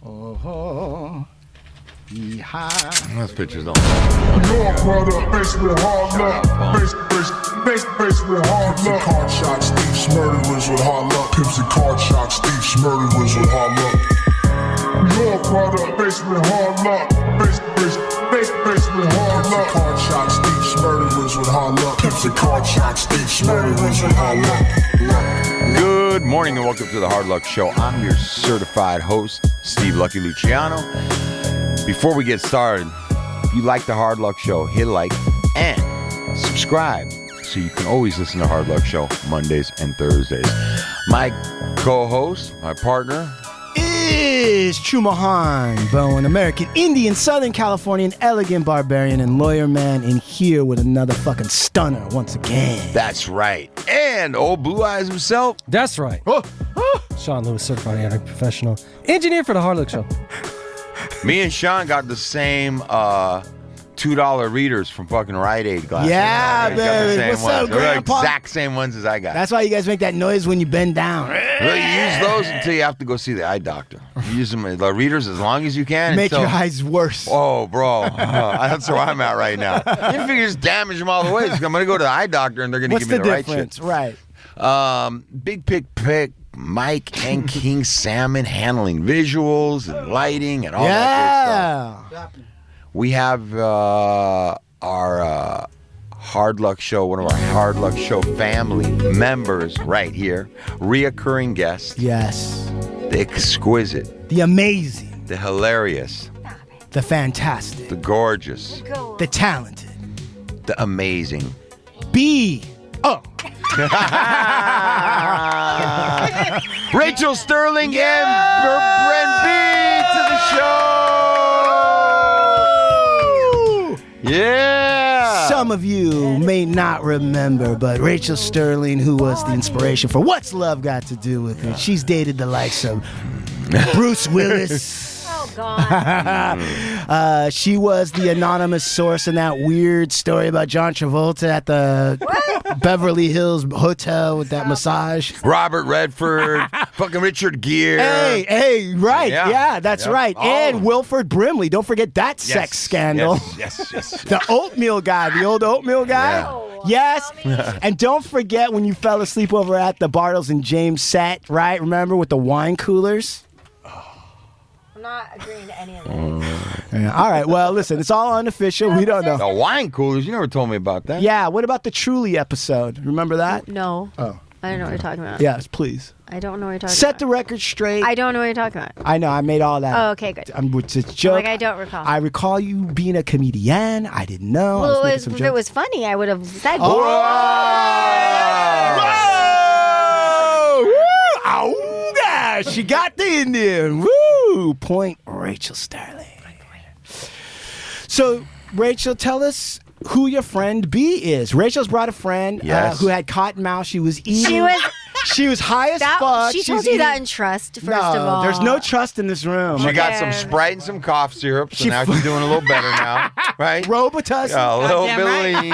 Oh, Those pictures don't. Your brother, basement hard luck. Basement hard luck. Card shots, thieves, murderers with hard luck. Pimps and card shots, thieves, murderers with hard luck. Your brother, basement hard luck. Basement hard luck. Card shots, thieves, murderers with hard luck. Pimps and card shots, thieves, murderers with hard luck. Good morning and welcome to the Hard Luck Show. I'm your certified host, Steve Lucky Luciano. Before we get started, if you like the Hard Luck Show, hit like and subscribe so you can always listen to Hard Luck Show Mondays and Thursdays. My co-host, my partner, is Chumahan, Bowen, American Indian, Southern Californian, elegant barbarian, and lawyer man in here with another fucking stunner once again. that's right, and old Blue Eyes himself. That's right. Sean Lewis, certified anarchic professional, engineer for the Hard Luck Show. Me and Sean got the same $2 readers from fucking Rite Aid glasses. Yeah, We got the baby. same What's ones. up, They're the Grandpa? exact same ones as I got. That's why you guys make that noise when you bend down. Well, you use those until you have to go see the eye doctor. You use them, the readers, as long as you can. Make until, your eyes worse. Oh, bro. That's where I'm at right now. You figure just damage them all the way. So I'm going to go to the eye doctor, and they're going to What's give me the the right difference? shit. Right. Big Pick, Mike and King Salmon handling visuals and lighting and all that good stuff. We have our Hard Luck Show, one of our Hard Luck Show family members right here, reoccurring guest, Yes. the exquisite, The amazing. the hilarious, The fantastic. the gorgeous, The talented. the amazing. B. Oh. Rachel Sterling and Brent B to the show. Yeah. Some of you may not remember, but Rachel Sterling, who was the inspiration for What's Love Got to Do with It, she's dated the likes of Bruce Willis. Oh, God. She was the anonymous source in that weird story about John Travolta at the Beverly Hills Hotel with that massage. Robert Redford, fucking Richard Gere. Hey, right. Yeah, that's right. All of And them. Wilford Brimley. Don't forget that sex scandal. Yes. The oatmeal guy, the old oatmeal guy. Yeah. Yes. And don't forget when you fell asleep over at the Bartles and James set, right? Remember with the wine coolers? I'm not agreeing to any of that. Yeah. All right. Well, listen, it's all unofficial. We don't know. The wine coolers, you never told me about that. Yeah. What about the Truly episode? Remember that? No. Oh. I don't know what you're talking about. Yes, please. I don't know what you're talking Set the about. record straight. I don't know what you're talking about. I know. I made all that. Oh, okay, good. It's a joke. Like, I don't recall. I recall you being a comedian. I didn't know. I was Well, making if some it jokes. was funny, I would have said Oh! Woo! Auga! She got the Indian. Woo! Point Rachel Sterling. So, Rachel, tell us who your friend B is. Rachel's brought a friend Yes. who had cotton mouth. She was eating. She was high as fuck. She told you that in trust, first of all. There's no trust in this room. She got Okay. some Sprite and some cough syrup, so She now she's doing a little better now, right? Robitussin. Yeah, a little Goddamn bit right. lean,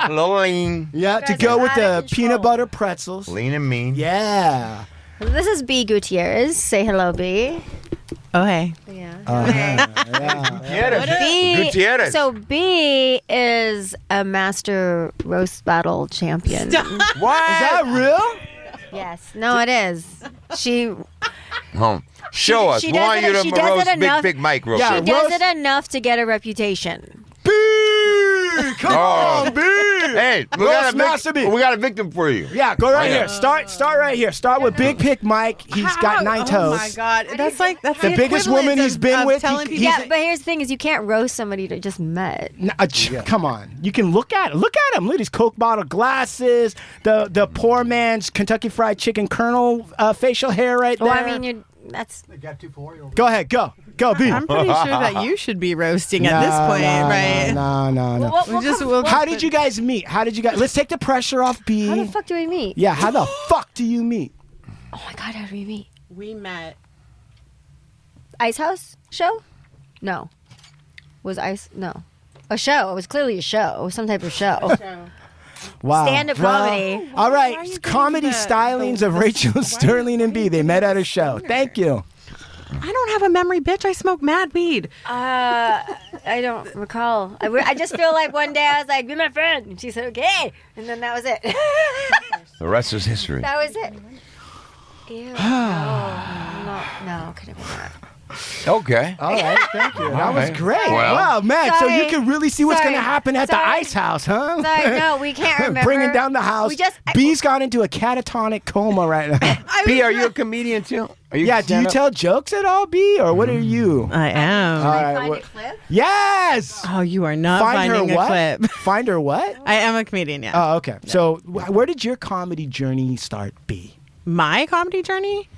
a little lean, Yeah, to guys go are with out the of peanut control. butter pretzels. lean and mean. Yeah. This is B. Gutierrez. Say hello, B. Oh, hey. Yeah. Gutierrez. So B is a master roast battle champion. What? Is that real? Yes. No, it is. She Show us. she We does want it- you to she does roast it enough- Big Mike real Yeah, She quick. does roast- it enough to get a reputation. B! Come on, B! Hey, we Roast Master B. got a victim for you. Yeah, go right Yeah. here. Start right here. Start with Big Pick Mike. He's got 9 toes. Oh my God, that's The the biggest equivalent woman he's of- been of with, telling he- people- Yeah, but here's the thing: is you can't roast somebody that just met. Come on. You can look at it. Look at him. Look at his Coke bottle glasses, the poor man's Kentucky Fried Chicken Colonel facial hair right there. Well, I mean, that's Go ahead. Go, B. I'm pretty sure that you should be roasting at this point, right? No. How did you guys meet? Let's take the pressure off B. How the fuck do we meet? Yeah, how the fuck do you meet? Oh my God, how did we meet? We met. Ice House show? No. Was Ice? No. A show. It was clearly a show. It was some type of show. Wow. Stand-up comedy. All Why are right, you comedy getting stylings of Rachel Sterling and B. They met at a show. Thank you. I don't have a memory, bitch. I smoke mad weed. I don't recall. I just feel like one day I was like, be my friend. And she said, okay. And then that was it. The rest is history. That was it. Ew. No, could have been that. Okay. All right, thank you. That was right. great. Well- Wow, man. So Sorry. you can really see what's going to Sorry. happen at the Sorry. ice house, huh? Sorry, no, we can't remember. Bringing down the house. We just... B's gone into a catatonic coma right now. B, are you a comedian too? Are you Yeah, do you stand-up? tell jokes at all, B, or what are you? I am. All right, Find what- a clip? Yes. Oh, you are not Find her finding a what? clip. Find her what? I am a comedian, yeah. Oh, okay. So where did your comedy journey start, B? My comedy journey?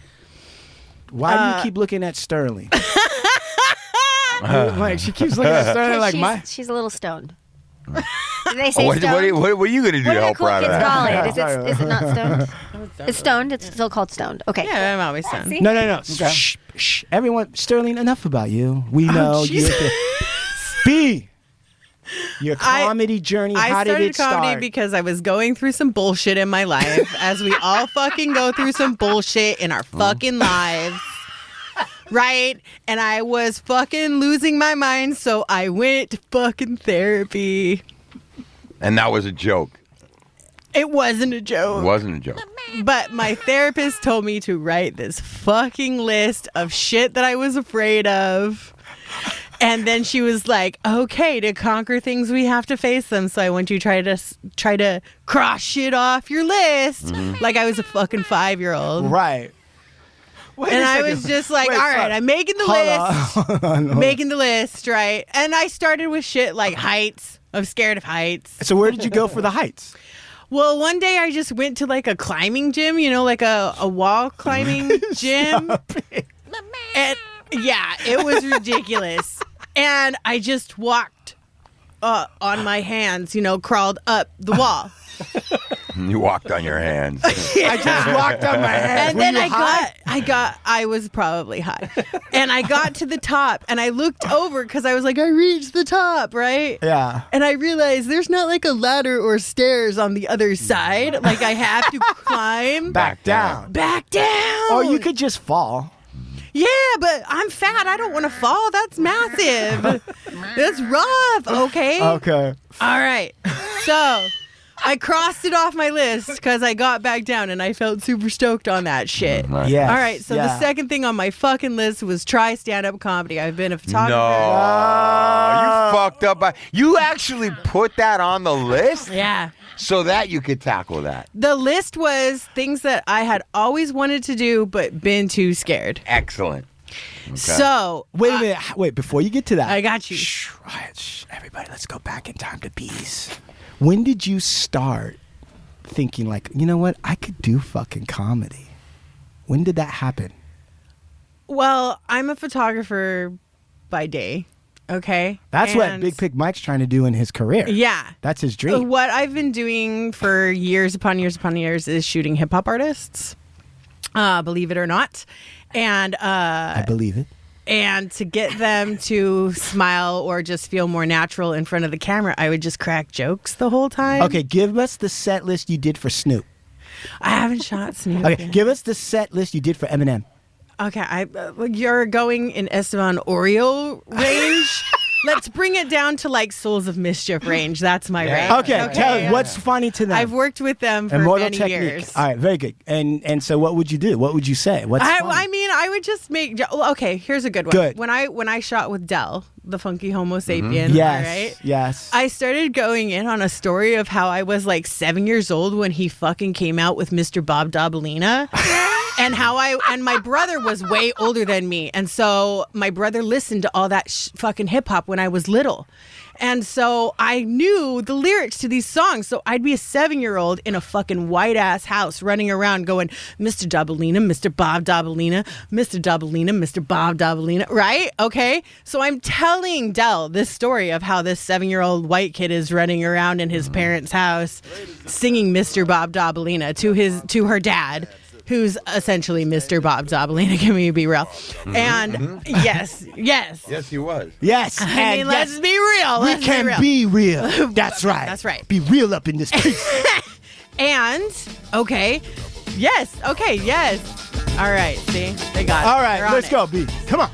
Why do you keep looking at Sterling? Like she keeps looking at Sterling like She's a little stoned. Did they say What stoned? are you going to do What to do the help cool her out of kids that? call it? Yeah. Is it not stoned? It's stoned. It's still called stoned. Okay. Yeah, I'm always done. See? No. Shh, shh. Everyone, Sterling, enough about you. We know you. Jesus. B. Your comedy journey. I How did started it comedy start? because I was going through some bullshit in my life, as we all fucking go through some bullshit in our fucking lives. Right? And I was fucking losing my mind, so I went to fucking therapy. And that was a joke. It wasn't a It joke. wasn't a joke. But my therapist told me to write this fucking list of shit that I was afraid of. And then she was like, okay, to conquer things, we have to face them. So I want you to try to cross shit off your list. Like I was a fucking 5-year-old. Right. Wait And a I second. was just like, Wait, all right, sorry. I'm making the list. Making the list, right? And I started with shit like heights. I'm scared of heights. So where did you go for the heights? Well, one day I just went to like a climbing gym, like a wall climbing gym. And yeah, it was ridiculous. And I just walked on my hands, crawled up the wall. You walked on your hands. I just walked on my hands. And Were then you high? I was probably high. And I got to the top and I looked over because I was like, I reached the top, right? Yeah. And I realized there's not like a ladder or stairs on the other side. Like I have to climb Back down. back down. Or you could just fall. Yeah, but I'm fat. I don't want to fall. That's massive. That's rough. Okay. Okay. All right. So I crossed it off my list because I got back down and I felt super stoked on that shit. Yes. All right. So Yeah. the second thing on my fucking list was try stand-up comedy. I've been a photographer. No. You fucked up. You actually put that on the list Yeah. so that you could tackle that. The list was things that I had always wanted to do but been too scared. Excellent. Okay. So Wait a minute. Wait, before you get to that. I got you. Shh, right, shh, everybody, let's go back in time to bees. When did you start thinking like, you know what, I could do fucking comedy? When did that happen? Well, I'm a photographer by day. Okay. That's what And Big Pig Mike's trying to do in his career. Yeah. That's his dream. What I've been doing for years upon years upon years is shooting hip hop artists. Believe it or not. And I believe it. and to get them to smile or just feel more natural in front of the camera, I would just crack jokes the whole time. Okay, give us the set list you did for Snoop. I haven't shot Snoop. Okay, yet. give us the set list you did for Eminem. Okay, you're going in Esteban Oreo range. Let's bring it down to like Souls of Mischief range. That's my range. Okay, tell us what's funny to them. I've worked with them for Immortal many technique. years. All right, very good. And so what would you do? What would you say? What's funny? I mean, I would just make. Okay, here's a good one. Good. When I shot with Del, the funky Homo sapien. Yes, all right? yes. I started going in on a story of how I was like 7 years old when he fucking came out with Mr. Bob Dabalina. And and my brother was way older than me. And so my brother listened to all that fucking hip hop when I was little. And so I knew the lyrics to these songs. So I'd be a 7-year-old in a fucking white ass house running around going, Mr. Dabalina, Mr. Bob Dabalina, Mr. Dabalina, Mr. Bob Dabalina. Right? Okay. So I'm telling Del this story of how this 7-year-old white kid is running around in his parents' house singing Mr. Bob Dabalina to her dad, who's essentially Mr. Bob Dabalina. Can we be real? And yes. Yes, he was. Yes. I mean, let's be real. We can be real. That's right. That's right. Be real up in this piece. And, okay. Yes. Okay. Yes. All right, see? They got it. All right, They're on let's it. go, B. Come on.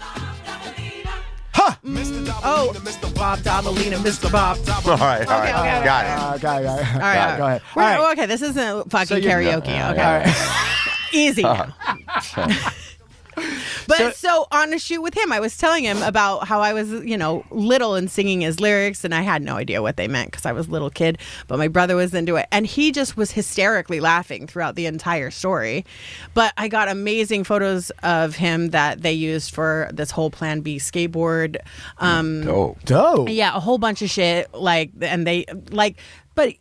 Oh, Bob Dabalina, Mr. Bob. All right. Got it. Got it. All right, Go ahead. All We're- right. Okay, this isn't fucking you're- karaoke. Yeah, Okay. yeah, Easy now. But so on a shoot with him, I was telling him about how I was, little and singing his lyrics, and I had no idea what they meant because I was a little kid, but my brother was into it. And he just was hysterically laughing throughout the entire story. But I got amazing photos of him that they used for this whole Plan B skateboard. Dope. Yeah, a whole bunch of shit. But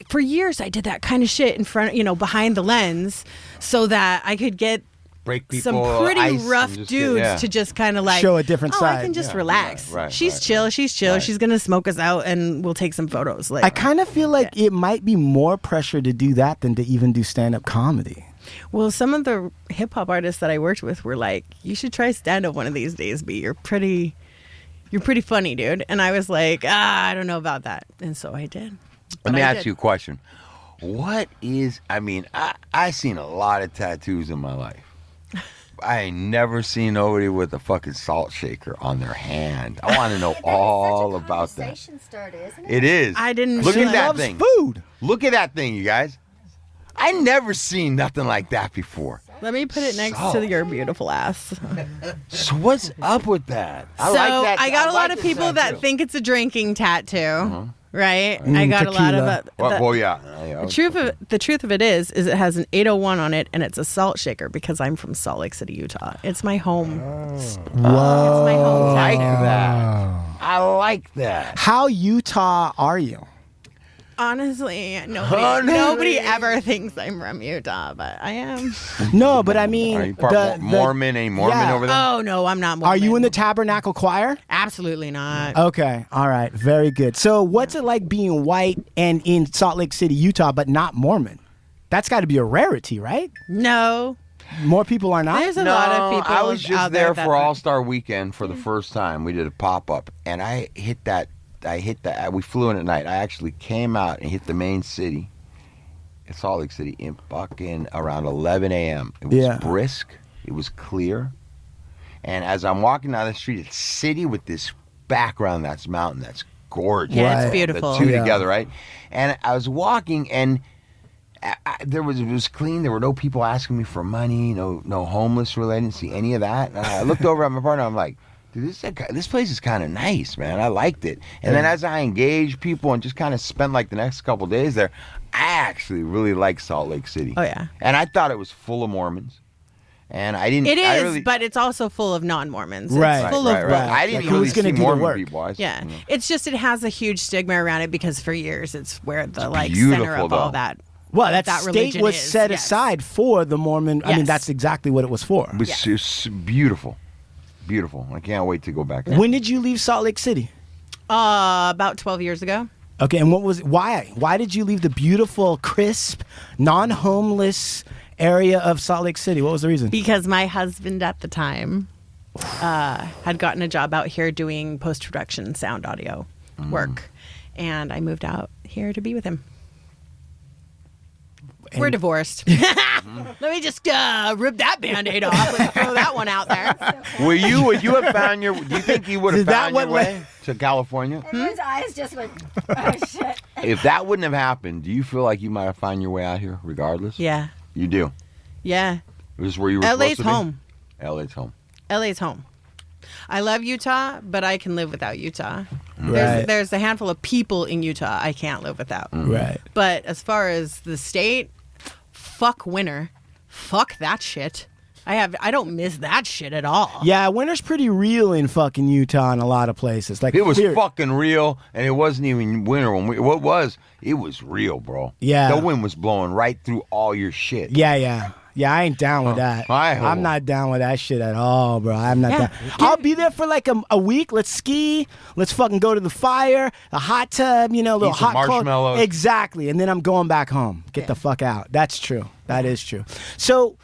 for years I did that kind of shit in front, behind the lens so that I could get Break people, some pretty ice, rough and just dudes to just kind of like show a different side. I can just relax. Right, she's chill. She's chill. She's gonna smoke us out, and we'll take some photos. I kind of feel like it might be more pressure to do that than to even do stand-up comedy. Well, some of the hip hop artists that I worked with were like, "You should try stand up one of these days, B. You're pretty funny, dude." And I was like, I don't know about that, and so I did. Let me ask you a question. What is? I seen a lot of tattoos in my life. I ain't never seen nobody with a fucking salt shaker on their hand. I want to know all about that. Starter, isn't It is. I didn't Look at realize- that Loves thing. food. Look at that thing, you guys. I never seen nothing like that before. Let me put it next Salt. to your beautiful ass. So what's up with that? I So like that. I got a lot like of the people that tattoo. think it's a drinking tattoo, right? I got a lot tequila. of Well, yeah. The truth of it is it has an 801 on it, and it's a salt shaker because I'm from Salt Lake City, Utah. It's my home. Whoa. It's my I hometown. like that. I like that. How Utah are you? Honestly, nobody ever thinks I'm from Utah, but I am. No, but I mean, Are you part Mormon? Any Mormon yeah. over there? Oh no, I'm not Mormon. Are you in the Tabernacle Choir? Absolutely not. Okay, all right, very good. So, what's it like being white and in Salt Lake City, Utah, but not Mormon? That's got to be a rarity, right? No, More people are not. there's a lot of people. I was just out there that for are- All-Star Weekend for the first time. We did a pop-up, and I hit that. We flew in at night. I actually came out and hit the main city, Salt Lake City, in fucking around 11 a.m. It was brisk. It was clear. And as I'm walking down the street, it's city with this background that's mountain that's gorgeous. Yeah, it's Right. beautiful. The two Yeah. together, right? And I was walking, and it was clean. There were no people asking me for money, no homeless related. I didn't see any of that. And I looked over at my partner. I'm like, dude, this place is kind of nice, man. I liked it. And then as I engaged people and just kind of spent like the next couple days there, I actually really liked Salt Lake City. Oh yeah, And I thought it was full of Mormons. And I didn't. it is, I really, but it's also full of non-Mormons. Right. It's full right, of right. both. I didn't Like, really who's gonna see do the Mormon work? people. Yeah, it's just it has a huge stigma around it because for years it's where the center beautiful, of all though. that. Well, that that state religion was is, set yes. aside for the Mormon. I mean, Yes. that's exactly what it was for. It was just beautiful. Beautiful. I can't wait to go back there. When did you leave Salt Lake City? About 12 years ago. Okay, and why did you leave the beautiful, crisp, non-homeless area of Salt Lake City? What was the reason? Because my husband at the time had gotten a job out here doing post-production sound audio work. And I moved out here to be with him. We're divorced. Let me just rip that Band-Aid off and throw that one out there. Would you have found your? Do you think you would have Is that found your what way to California? And his eyes just went, oh shit. If that wouldn't have happened, do you feel like you might have found your way out here, regardless? Yeah. You do. Yeah. This is where you were LA's supposed to be? home. LA's home. LA's home. I love Utah, but I can live without Utah. Right. There's a handful of people in Utah I can't live without. Right. But as far as the state, fuck winter. Fuck that shit. I don't miss that shit at all. Yeah, winter's pretty real in fucking Utah in a lot of places. Like It was fear- fucking real, and it wasn't even winter when what was? It was real, bro. Yeah. The wind was blowing right through all your shit. Yeah. I ain't down with that. I'm not down with that shit at all, bro. I'm not down. I'll be there for like a week. Let's ski. Let's fucking go to the fire, a hot tub, a little Eat some hot cold- marshmallows. Exactly. And then I'm going back home. Get the fuck out. That's true. That is true. So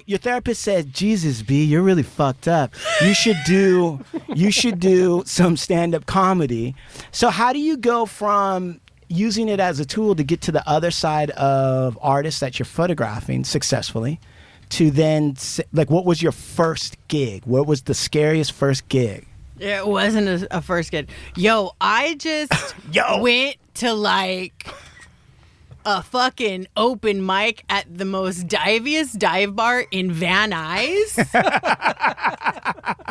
your therapist said, Jesus, B, you're really fucked up. You should do some stand-up comedy. So how do you go from using it as a tool to get to the other side of artists that you're photographing successfully to then like, what was your first gig? What was the scariest first gig? It wasn't a first gig. Yo, I just went to like a fucking open mic at the most diviest dive bar in Van Nuys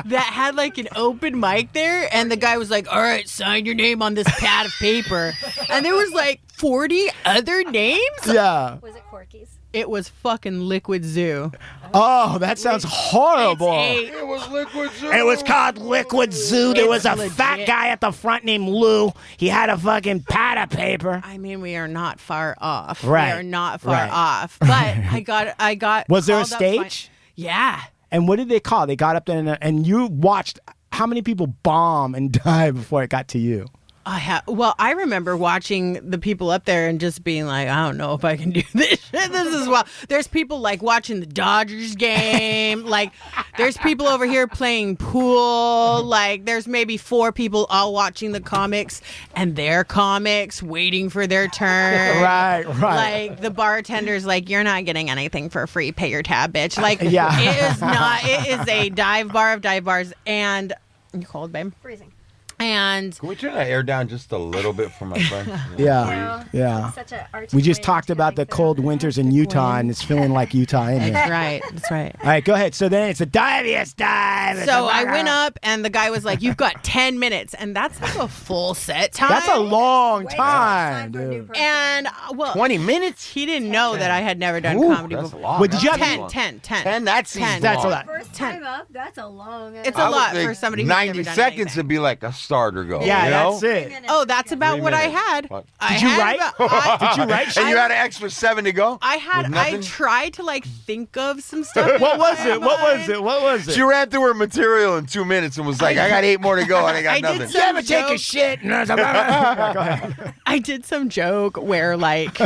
that had like an open mic there, and the guy was like, all right, sign your name on this pad of paper, and there was like 40 other names. Yeah. Was it Corky's? It was fucking Liquid Zoo. Oh, that sounds horrible. It was Liquid Zoo. It was called Liquid Zoo. There was a legit. fat guy at the front named Lou. He had a fucking pad of paper. I mean, we are not far off. Right. We are not far Right. off. But I got. Was there a called up by- stage? Yeah. And what did they call? They got up there and you watched how many people bomb and die before it got to you? I remember watching the people up there and just being like, I don't know if I can do this shit. This is wild. There's people like watching the Dodgers game. Like, there's people over here playing pool. Like, there's maybe 4 people all watching the comics and their comics, waiting for their turn. Right. Like, the bartender's like, you're not getting anything for free. Pay your tab, bitch. Like, Yeah. it is not. It is a dive bar of dive bars. And you cold, babe? Freezing. And Can we turn that air down just a little bit for my friend? Yeah. Yeah. Such a We just talked about the cold winters in Utah, and it's feeling like Utah in here. that's right. That's right. All right, go ahead. So then it's a diviest dive. It's So a- I went up, and the guy was like, "You've got 10 minutes," and that's like a full set time. That's a long time, dude. And 20 minutes? he didn't know that I had never done Ooh, comedy That's a before. lot. Wait, did you have 10. 10? That seems 10. That's a long. lot. First time up, that's a long. It's a I would lot think for somebody who's 90 never done seconds anything. would be like a starter go. Yeah, you know? that's it. Oh, that's about 3 what I minutes. had. What? I Did you had write? about- Did you write? And you had an extra 7 to go? I had. With I nothing? tried to like think of some stuff. What was it? What was it? What was it? She ran through her material in 2 minutes and was like, I got 8 more to go and I got I did nothing. some You ever take a joke. shit? Go ahead. I did some joke where like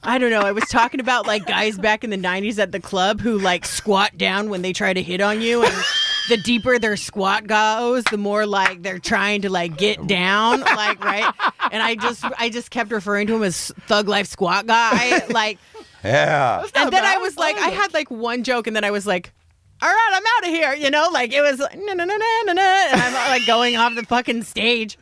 I don't know, I was talking about like guys back in the 90s at the club who like squat down when they try to hit on you, and the deeper their squat goes, the more like they're trying to like get down, like, right? And I just kept referring to him as Thug Life Squat Guy, like, Yeah. and then I was like, I had like one joke, and then I was like, all right, I'm out of here, you know, like it was like, no, and I'm like going off the fucking stage.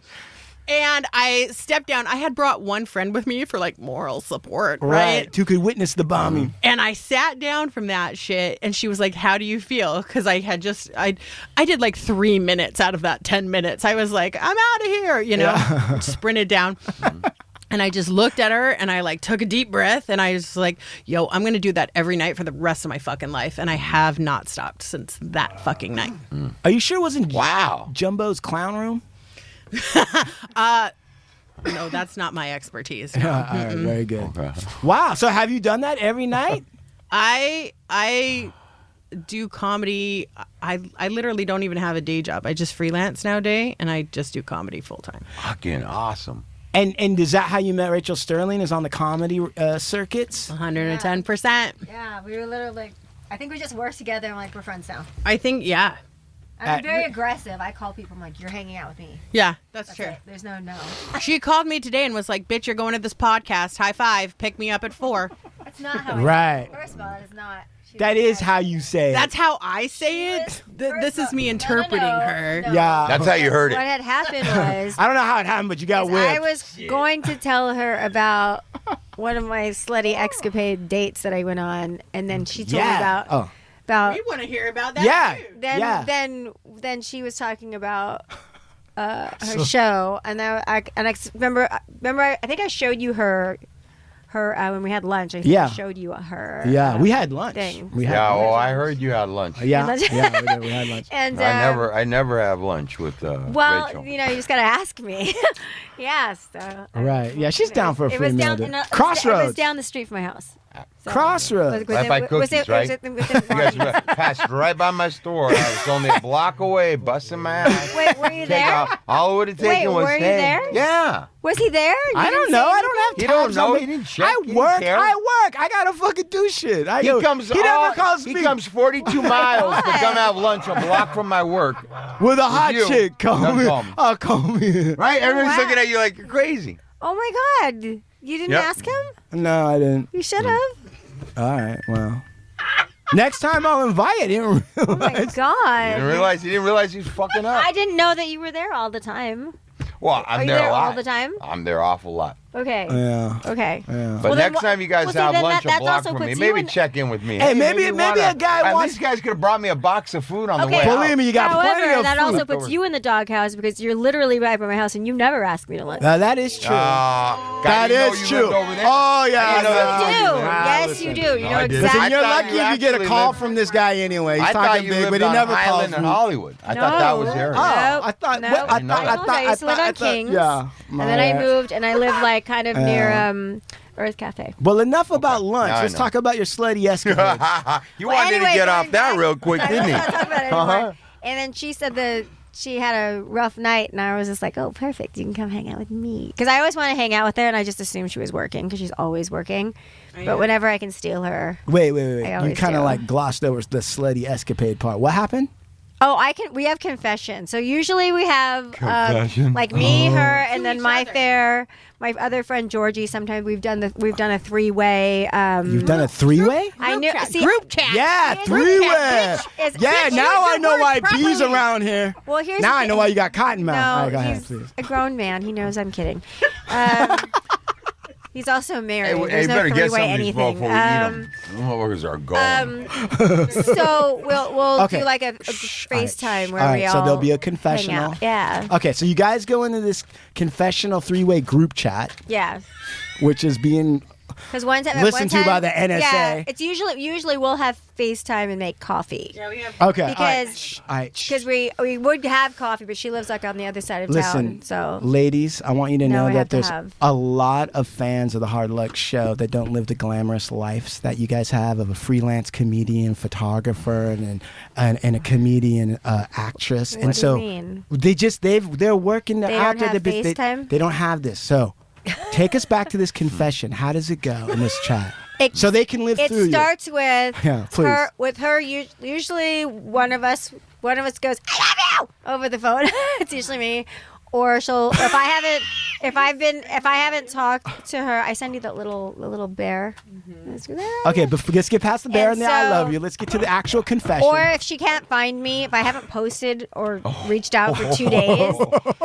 And I stepped down. I had brought one friend with me for like moral support, right? Who could witness the bombing? And I sat down from that shit, and she was like, how do you feel? Because I had just, I did like 3 minutes out of that 10 minutes. I was like, I'm out of here, you know, sprinted down. And I just looked at her, and I like took a deep breath, and I was like, yo, I'm going to do that every night for the rest of my fucking life. And I have not stopped since that fucking night. Are you sure it wasn't Wow. Jumbo's Clown Room? No, that's not my expertise. All right, very good. Okay. Wow. So have you done that every night? I do comedy. I literally don't even have a day job. I just freelance nowadays, and I just do comedy full time. Fucking awesome. And is that how you met Rachel Sterling? Is on the comedy circuits? 110%. Yeah, we were literally like, I think we just worked together and like we're friends now. I think, yeah. I'm very aggressive. I call people. I'm like, you're hanging out with me. Yeah, that's That's true. it. There's no. She called me today and was like, bitch, you're going to this podcast. High five. Pick me up at 4. That's not how. Right. First of all, that is not. That is how you say it. That's how I say it. This is me interpreting her. No. Yeah. That's how you heard What it. had happened was I don't know how it happened, but you got whipped. I was going to tell her about one of my slutty escapade dates that I went on, and then she told me about We want to hear about that. Yeah. too. then she was talking about her show, and I remember I think I showed you her when we had lunch. I think Yeah. I showed you her. Yeah, we had lunch. thing. We had Yeah, lunch. well, I heard you had lunch. Yeah, lunch. yeah, we did. We had lunch. And I never have lunch with well, Rachel. you know, you just gotta ask me. Yes. Right. Yeah, she's down for a It free was meal. down. dude. It was Crossroads. down the street from my house. So, Crossroads. Right by Cookies, right? within You guys passed right by my store. I was only a block away, busting my ass. Wait, were you there? All it would have taken Wait, was were you hey. there? Yeah. Was he there? You I don't didn't know. say I don't have You tabs don't know. on me. He didn't check. I He didn't work. care. I gotta fucking do shit. He never calls me He comes 42 miles to come have lunch a block from my work. with a hot you. chick. Call Don't me. call me. Oh, call me. Right? Everyone's Wow. looking at you like you're crazy. Oh my God! You didn't Yep. ask him? No, I didn't. You should have. All right. Well. Next time I'll invite you. I didn't Oh my realize. God. You didn't realize he was fucking up. I didn't know that you were there all the time. Well, Are I'm you there there a lot. all the time? I'm there awful lot. Okay. Yeah. Okay. Yeah. But Well, then next time you guys well, see, have then lunch that a block also from me, puts you maybe in- check in with me. Hey, maybe you a wanna- guy At wants- least you guys could have brought me a box of food on the Okay. way out. Believe me, you got plenty However, of that food. also puts you in the doghouse because you're literally right by my house and you never ask me to lunch. That is true. I That didn't know is you true. lived over there. Oh yeah. I didn't know Yes, that's you where do. you live. Yes, you do. You know I didn't. exactly. Listen, you're I thought lucky you if you get a actually call lived- from this guy anyway. He's I thought talking you big, lived but he on never calls Highland in me. Hollywood. I thought that was there. Oh, I thought. No, what? I no, thought. I told you, I used to live on Kings. Yeah. And then I moved and I lived like kind of near Earth Cafe. Well, enough about lunch. Now I Let's know. talk about your slutty escapades. You Well, wanted anyway, to get going off that back- real quick, I didn't don't you? want to talk about it anymore. And then she said that she had a rough night, and I was just like, "Oh, perfect! You can come hang out with me." Because I always want to hang out with her, and I just assumed she was working because she's always working. But whenever I can steal her, Wait. I You always kind of do. like glossed over the slutty escapade part. What happened? oh, I can. We have confession. So usually we have Confession? like me, her, and To then each my other. my other friend Georgie. Sometimes we've done a 3-way. You've done a 3-way? I knew. See, Group chat. Yeah, It's 3-way. bitch. It's Yeah, bitch. now Use I your know words why B's properly. around here. Well, here's Now the I know thing. why you got cotton mouth. All No, right, go ahead, he's please. a grown man. He knows I'm kidding. He's also married. Hey, There's you no better get some three-way of these anything. before we eat them. Motherfuckers are going. So we'll Okay. do like a FaceTime where All we right, all so there'll be a hang confessional. out. Yeah. Okay, so you guys go into this confessional 3-way group chat, Yeah. which is being Because one time, Listened to by the NSA. Yeah, it's usually we'll have FaceTime and make coffee. Yeah, we have. okay. Because- all right, Because we would have coffee, but she lives like on the other side of Listen, town. So ladies, I want you to No, know we have that to there's have. a lot of fans of the Hard Luck Show that don't live the glamorous lives that you guys have of a freelance comedian, photographer, and a comedian actress. What and do so you mean? they're working They out don't there. have They FaceTime? don't have this. So take us back to this confession. How does it go in this chat? It- So they can live It through starts with Yeah, please. her. With her, usually one of us goes, "I love you" over the phone. It's usually me, or she'll. If I haven't talked to her, I send you the little bear. Okay, but let's get past the bear and, And the I so- love you. Let's get to the actual confession. Or if she can't find me, if I haven't posted or reached out for 2 days,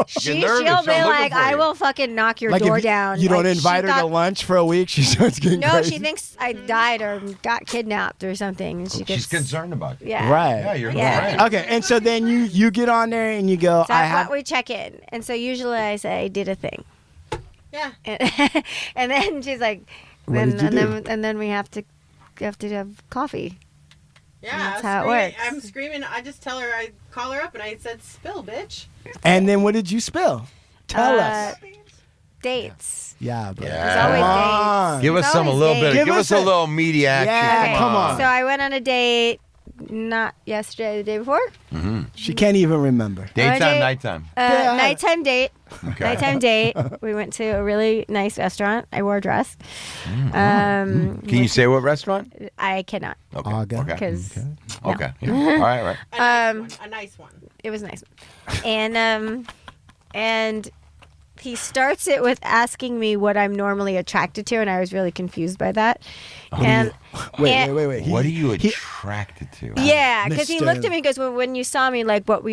she'll nervous. be I'm looking like, for "I you." will fucking knock your like door if down." you don't Like, she invite her to thought- lunch for a week, she starts getting No, crazy. she thinks I died or got kidnapped or something. And she gets She's concerned about you. Yeah. Right. Yeah, you're Yeah. right. Okay, and so then you get on there and you go, So I have. we check in, and so usually I say I did a thing, Yeah. and then she's like, What then, did you and do? then and then we have to have coffee. Yeah, That's I how it was screaming- works. I'm screaming. I just tell her, I call her up and I said, "Spill, bitch." And then what did you spill? Tell us. Dates. Yeah, bro. Yeah. There's always Come on. Give us It's some a always little bit. dates. Give Give us us a a- little media action. Yeah, come on. So I went on a date, not yesterday, the day before. She can't even remember. Daytime, date- nighttime. Yeah. Nighttime date. Okay. Nighttime date. We went to a really nice restaurant. I wore a dress. Can you say what restaurant? I cannot Okay. Aga. Okay. because Okay. Yeah. All right. All right. A nice one. it was nice. And he starts it with asking me what I'm normally attracted to, and I was really confused by that. And Wait. and- He- What are you he- attracted to? Yeah, because he Mr. looked at me and goes, "Well, when you saw me, like, What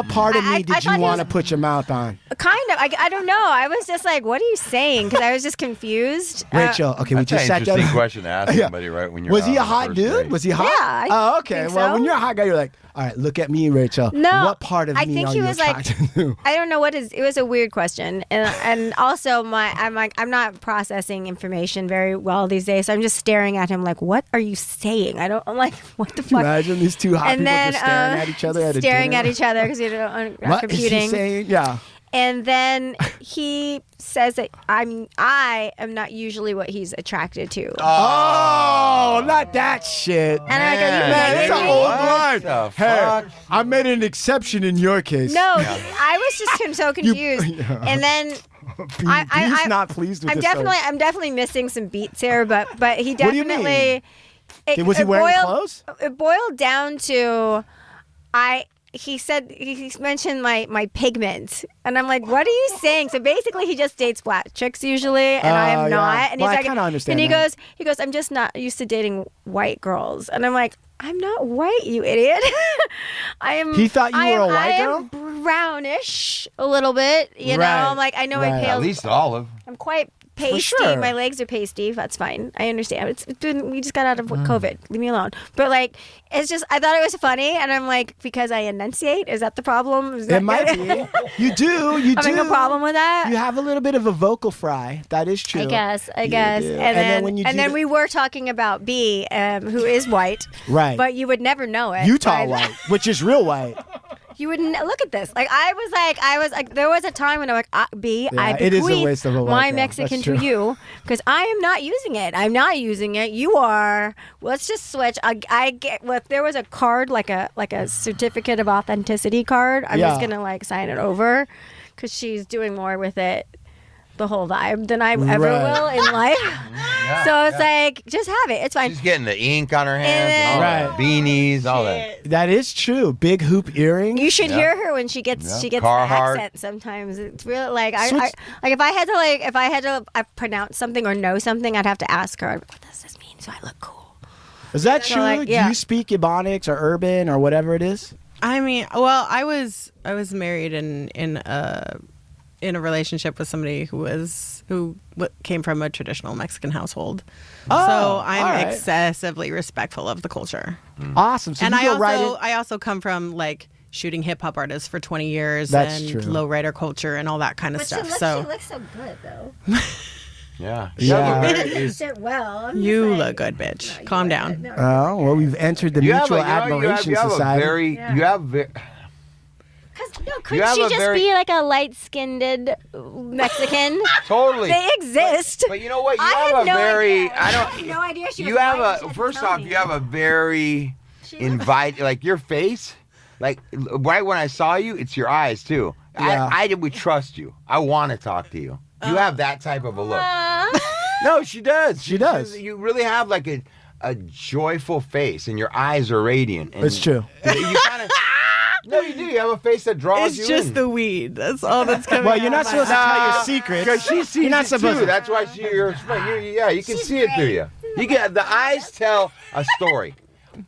part of me did thought you he want to was- put your mouth on? Kind of. I don't know. I was just like, "What are you saying?" Because I was just confused. Rachel, okay, we That's just an sat interesting down. question to ask Yeah. somebody, right? When you're Was out he a on the hot first dude? date. Was he hot? Yeah, I okay. think Well, so. when you're a hot guy, you're like, all right, look at me, Rachel. No, What part of I me think are he you was like, attracted to? I don't know what is. It was a weird question, and also I'm not processing information very well these days. So I'm just staring at him like, what are you saying? I'm like, what the fuck? Imagine these two hot And people then just staring at each other at a staring dinner. at each other because you're not What is he computing. saying? Yeah. And then he says that I am not usually what he's attracted to. Oh, not that shit. And I go, you Man, married that's an me? old What line. the Hey, fuck? I made an exception in your case. No, I was just so confused. Yeah. And then He's not pleased with I'm this. definitely missing some beats here, but he do you definitely. Was he wearing clothes? It boiled down to, I he said he mentioned my pigment, and I'm like, what are you saying? So basically, he just dates black chicks usually, and I am not. And Well, he's I like, kinda understand and that. he goes, I'm just not used to dating white girls, and I'm like, I'm not white, you idiot. I am. He thought you were a white girl? I am brownish a little bit, you know. Right, I'm like, I know right. I'm pale. At least olive. I'm quite pasty. sure. My legs are pasty. That's fine. I understand. We just got out of COVID. Leave me alone. But like, it's just, I thought it was funny, and I'm like, because I enunciate, is that the problem? Is that It might be. You do. You do. Having a problem with that? You have a little bit of a vocal fry. That is true. I guess. You do. And then when you do then we were talking about B, who is white, Right. but you would never know it. Utah right? white, which is real white. You wouldn't look at this. Like I was like, there was a time when I'm like, B, I Yeah, it is a bequeath waste of a white my girl. Mexican That's to true. you because I am not using it. I'm not using it. You are. Let's just switch. I get. Well, if there was a card like a certificate of authenticity card, I'm just Yeah. gonna like sign it over because she's doing more with it. The whole vibe than I ever Right. will in life. So it's like, just have it. It's fine. She's getting the ink on her hands, and all Right. that. Beanies, all that. That is true. Big hoop earrings. You should Yeah. hear her when she gets Yeah. the Carhartt. accent. Sometimes it's really like I Switch- like if I had to pronounce something or know something, I'd have to ask her. What does this mean? So I look cool. Is that So, true? like, yeah. Do you speak Ebonics or Urban or whatever it is? I mean, well, I was married in a relationship with somebody who came from a traditional Mexican household. Oh, so I'm all right. excessively respectful of the culture. Awesome. So And you I go also right in. I also come from like shooting hip hop artists for 20 years That's and true. lowrider culture and all that kind of stuff. So looks so good though. Yeah. Yeah. Does it well. I'm you just like, look good, bitch. Calm down. Oh, well, we've entered the You have Mutual a, you know, Admiration you have Society. a very, you have very, Could You have she a just very- be like a light-skinned Mexican? totally. They exist. But you know what? You I have had a no very, idea. I I don't, had no idea she was you have white. She a, had to first tell off, me. you have a very like your face, like right when I saw you, it's your eyes too. Yeah. I would trust you. I want to talk to you. You have that type of a look. No, she does. She does. You really have like a joyful face, and your eyes are radiant. And It's true. You kind of. No, you do. You have a face that draws you It's just in. the weed. That's all that's coming Well, you're out not of my supposed to mouth. tell your secrets. Because she sees You're not it supposed too. to. That's why you can She's see it through great. you. You get the eyes tell a story.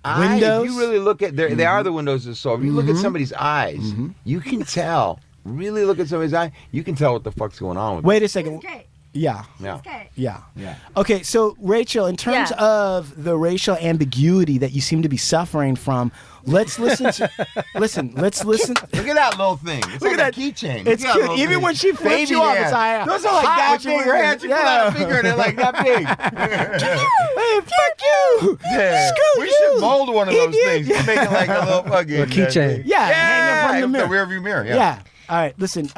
Windows. If you really look at, they are the windows of the soul. If you look at somebody's eyes, you can tell. Really look at somebody's eye, you can tell what the fuck's going on with them. Wait a second. Great. Yeah. Yeah. Okay. Yeah. Yeah. Okay, so Rachel, in terms Yeah. of the racial ambiguity that you seem to be suffering from, let's listen to let's listen. Look at that little thing. It's Look like at a keychain. It's Look at that cute. little Even thing. when she flips Baby you off, hands. it's like, Those are like hot that when she big. moves Her it. hands, you put out a finger and they're like that big. Hey, fuck you. Yeah. Screw We you. should mold one of those Idiot. things. Make it like a little fucking A keychain. Yeah, hanging from the mirror. The rear view mirror. Yeah. All right, listen,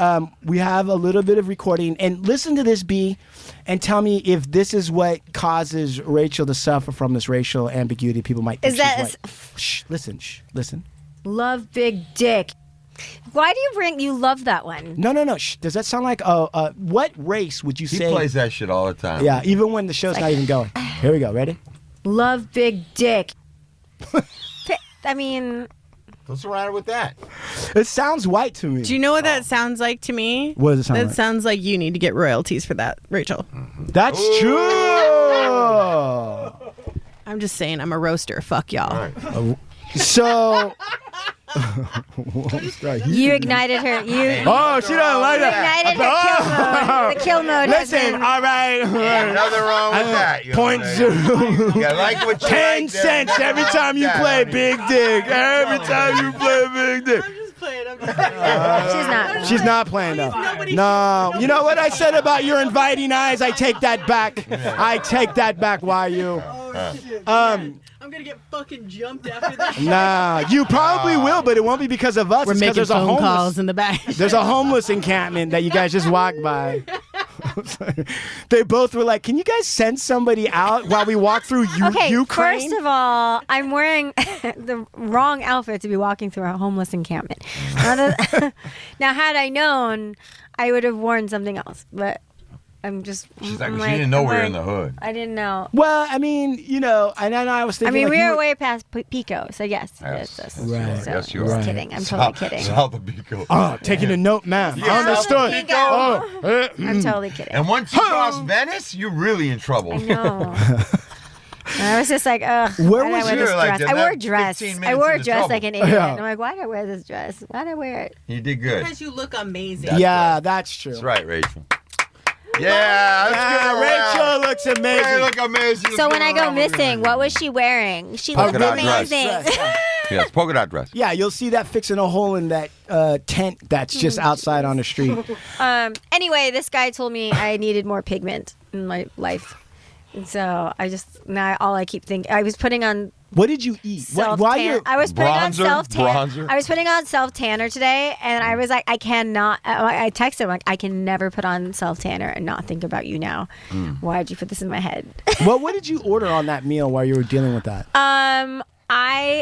we have a little bit of recording, and listen to this, B, and tell me if this is what causes Rachel to suffer from this racial ambiguity. People might think Is that- she's white. Shh, listen. Love big dick. Why do you bring? You love that one. No. Shh. Does that sound like what race would you He say? plays that shit all the time. Yeah, even when the show's not even going. Here we go. Ready? Love big dick. I mean, What's the matter with that? It sounds white to me. Do you know what that sounds like to me? What does it sound That like? sounds like you need to get royalties for that, Rachel. That's true. I'm just saying, I'm a roaster. Fuck y'all. So. you ignited her. You Oh, she doesn't like that. ignited her kill mode. The kill mode. has Listen, been- all right. Nothing wrong with that. You know Point what I'm saying? zero. You like what you 10 like, cents there's every nothing time wrong you with that, play honey. Big Dick. Every time you play Big Dick. She's not. She's not playing though. No. You know what I said about your inviting eyes? I take that back. I take that back. Why you? I'm gonna get fucking jumped after this. Nah. You probably will, but it won't be because of us. We're It's 'cause making there's a phone homeless. calls in the back. There's a homeless encampment that you guys just walked by. They both were like, "Can you guys send somebody out while we walk through Okay, Ukraine?" first of all, I'm wearing the wrong outfit to be walking through a homeless encampment. Now, had I known, I would have worn something else. But I'm just. She's like, I'm she didn't know we were in the I'm hood. I didn't know. Well, I mean, and then I was I thinking. mean, like, we you were were- way past Pico, so yes. Yes, yes, Right. So, Yes, you I'm are. just kidding. I'm totally kidding. South of Pico. Taking a note, ma'am. Yeah, I understood. Pico. Oh, I'm totally kidding. And once you cross Venice, you're really in trouble. I know. I was just like, ugh. Where why did was I wear you? this Like, dress? I wore a 15 dress. minutes I wore a into dress trouble. like an idiot. Yeah. And I'm like, why did I wear this dress? Why did I wear it? You did good. Because you look amazing. yeah, that's true. That's right, Rachel. Yeah, Yeah, Rachel looks amazing. Hey, look amazing. So when I go missing, what was she wearing? She Polka looked dot dress. amazing. Yes, polka dot dress. Yeah, you'll see that fixing a hole in that tent that's just outside on the street. Anyway, this guy told me I needed more pigment in my life. And so all I keep thinking, I was putting on What did you eat? self Why tan. you? I was putting on Bronzer? self tan. Bronzer? I was putting on self tanner today, and I was like, I cannot. I texted him like, I can never put on self tanner and not think about you now. Why'd you put this in my head? What did you order on that meal while you were dealing with that?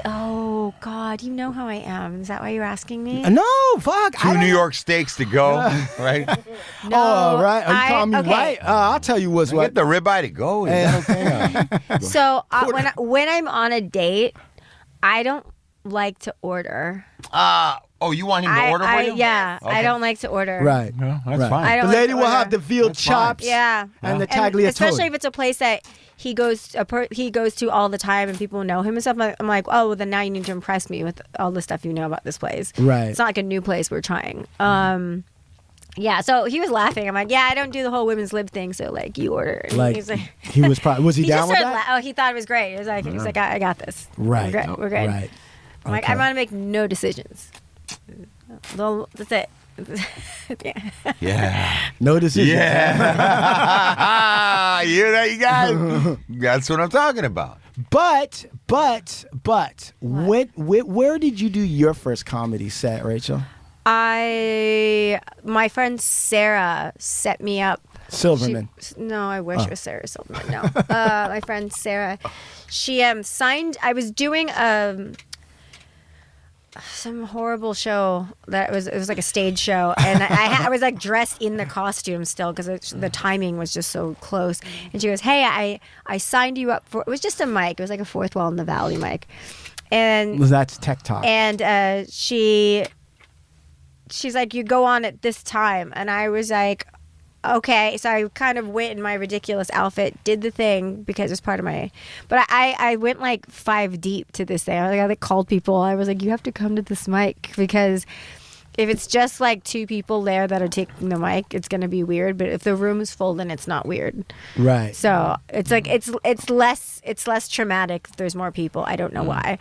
Oh God, you know how I am. Is that why you're asking me? No, fuck. I Two don't New know. York steaks to go, right? No, Oh, right. Are you calling me okay. right? I'll tell you what's Get what. the ribeye to go. Is that okay? So when I'm on a date, I don't like to order. Oh, you want him to order for you? Yeah, Okay. I don't like to order. Right. No, that's Right. fine. I The don't like lady to will order. have the veal That's fine. chops. Yeah, And the And tagliatelle. especially if it's a place that he goes to all the time and people know him and stuff. I'm like, oh, well, then now you need to impress me with all the stuff you know about this place. Right. It's not like a new place we're trying. Yeah. So he was laughing. I'm like, yeah, I don't do the whole women's lib thing. So like, you order. And Like he's like, he was probably was he, he down just with started. that? He thought it was great. He was like, I got this. Right. We're good. We're good. Right. I'm like, Okay. I want to make no decisions. Well, that's it. Yeah. Yeah. No decision. Yeah. You hear that, you guys? That's what I'm talking about. But where did you do your first comedy set, Rachel? My friend Sarah set me up. Silverman. No, I wish it was Sarah Silverman. No, my friend Sarah. She signed. I was doing some horrible show that it was like a stage show, and I was like dressed in the costume still because the timing was just so close. And she goes, "Hey, I signed you up for." It was just a mic. It was like a Fourth Wall in the Valley mic, and That's Tech Talk. and she's like, you go on at this time. And I was like, okay. So I kind of went in my ridiculous outfit, did the thing because it's part of my, but I went like 5 deep to this thing. I called people. I was like, you have to come to this mic because if it's just like 2 people there that are taking the mic, it's going to be weird. But if the room is full, then it's not weird. Right. So it's like, it's less traumatic if there's more people. I don't know why.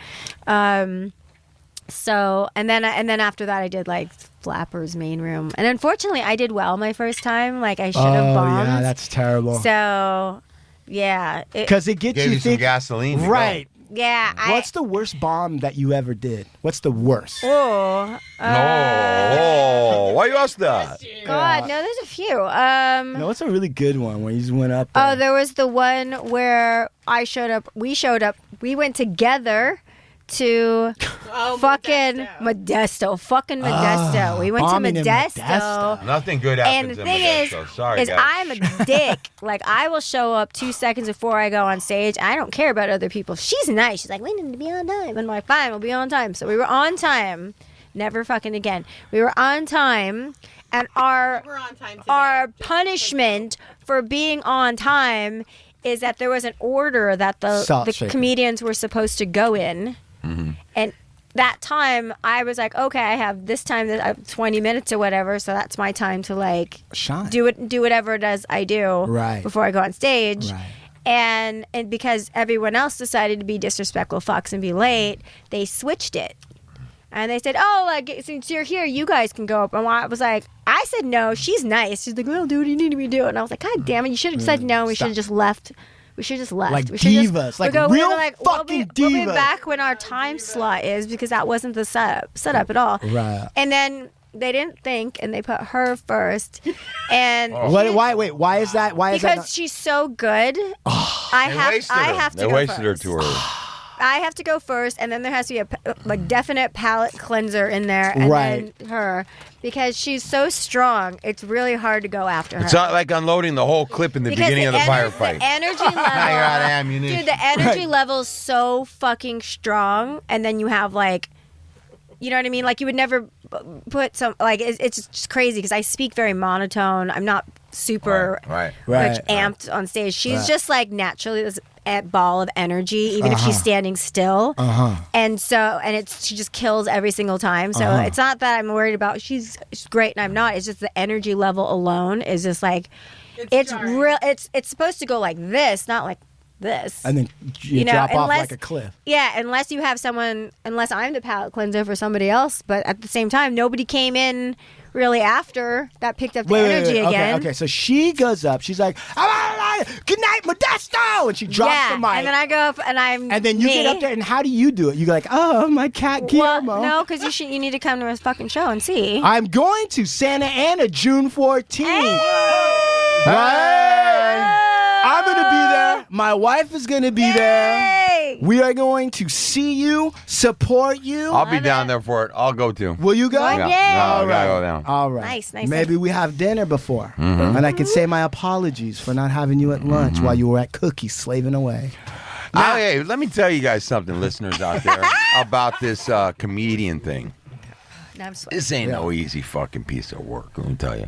So and then after that I did like Flapper's main room, and unfortunately I did well my first time. Like I should have bombed. yeah, that's terrible. So yeah, Because it gets Gave you some think gasoline. to go. right. yeah. What's the worst bomb that you ever did? What's the worst? Oh No. Why you ask that? God, no, there's a few. No, it's a really good one when you just went up there. Oh, there was the one where we showed up. We went together to fucking Modesto. Fucking Modesto. We went to bombing in Modesto. Modesto. Nothing good And happens the in thing Modesto. Sorry, is guys. I'm a dick. Like, I will show up 2 seconds before I go on stage. I don't care about other people. She's nice. She's like, we need to be on time. And I'm like, fine, we'll be on time. So we were on time. Never fucking again. We were on time. And our punishment for being on time is that there was an order that Salt the shaker. comedians were supposed to go in. And that time, I was like, okay, I have this time, 20 minutes or whatever, so that's my time to like Shine. do whatever it is I do Right. before I go on stage. Right. And because everyone else decided to be disrespectful fucks and be late, they switched it. And they said, oh, like, since you're here, you guys can go up. And I was like, I said no. She's nice. She's like, well, do what you need to be doing. And I was like, God damn it, you should have said no. We should have just left. We should have just left. Like we should just- divas, like we real were fucking we'll be divas. back when our time slot is, because that wasn't the setup at all. Right. And then they didn't think, and they put her first. And Why is that? Why is that? because she's so good. I have They to wasted go her first. too early. I have to go first, and then there has to be a definite palate cleanser in there, and Right. then her, because she's so strong. It's really hard to go after her. It's not like unloading the whole clip in the beginning of the firefight. The energy level, You're out of ammunition. dude. The energy level is so fucking strong, and then you have like, you know what I mean? Like you would never put some like it's just crazy because I speak very monotone. I'm not super Right. amped on stage. She's just like naturally this ball of energy, even if she's standing still. And so, she just kills every single time. So it's not that I'm worried about she's great and I'm not. It's just the energy level alone is just like it's real. It's supposed to go like this, not like this. And then you drop off like a cliff. Yeah, unless you have someone, unless I'm the palate cleanser for somebody else. But at the same time, nobody came in really after that picked up the energy again. Okay, so she goes up. She's like, good night, Modesto! And she drops the mic. And then I go up and And then you get up there, and how do you do it? You go like, oh, my cat Guillermo. Well, no, because you need to come to a fucking show and see. I'm going to Santa Ana, June 14th. Hey! I'm going to be there. My wife is going to be there. We are going to see you, support you. I'll be down there for it. I'll go too. Will you go? Yay. No, I gotta go down. All right. Nice. Maybe we have dinner before. And I can say my apologies for not having you at lunch while you were at Cookie slaving away. Hey, let me tell you guys something, listeners out there, about this comedian thing. No, I'm sweating. This ain't no easy fucking piece of work, let me tell you.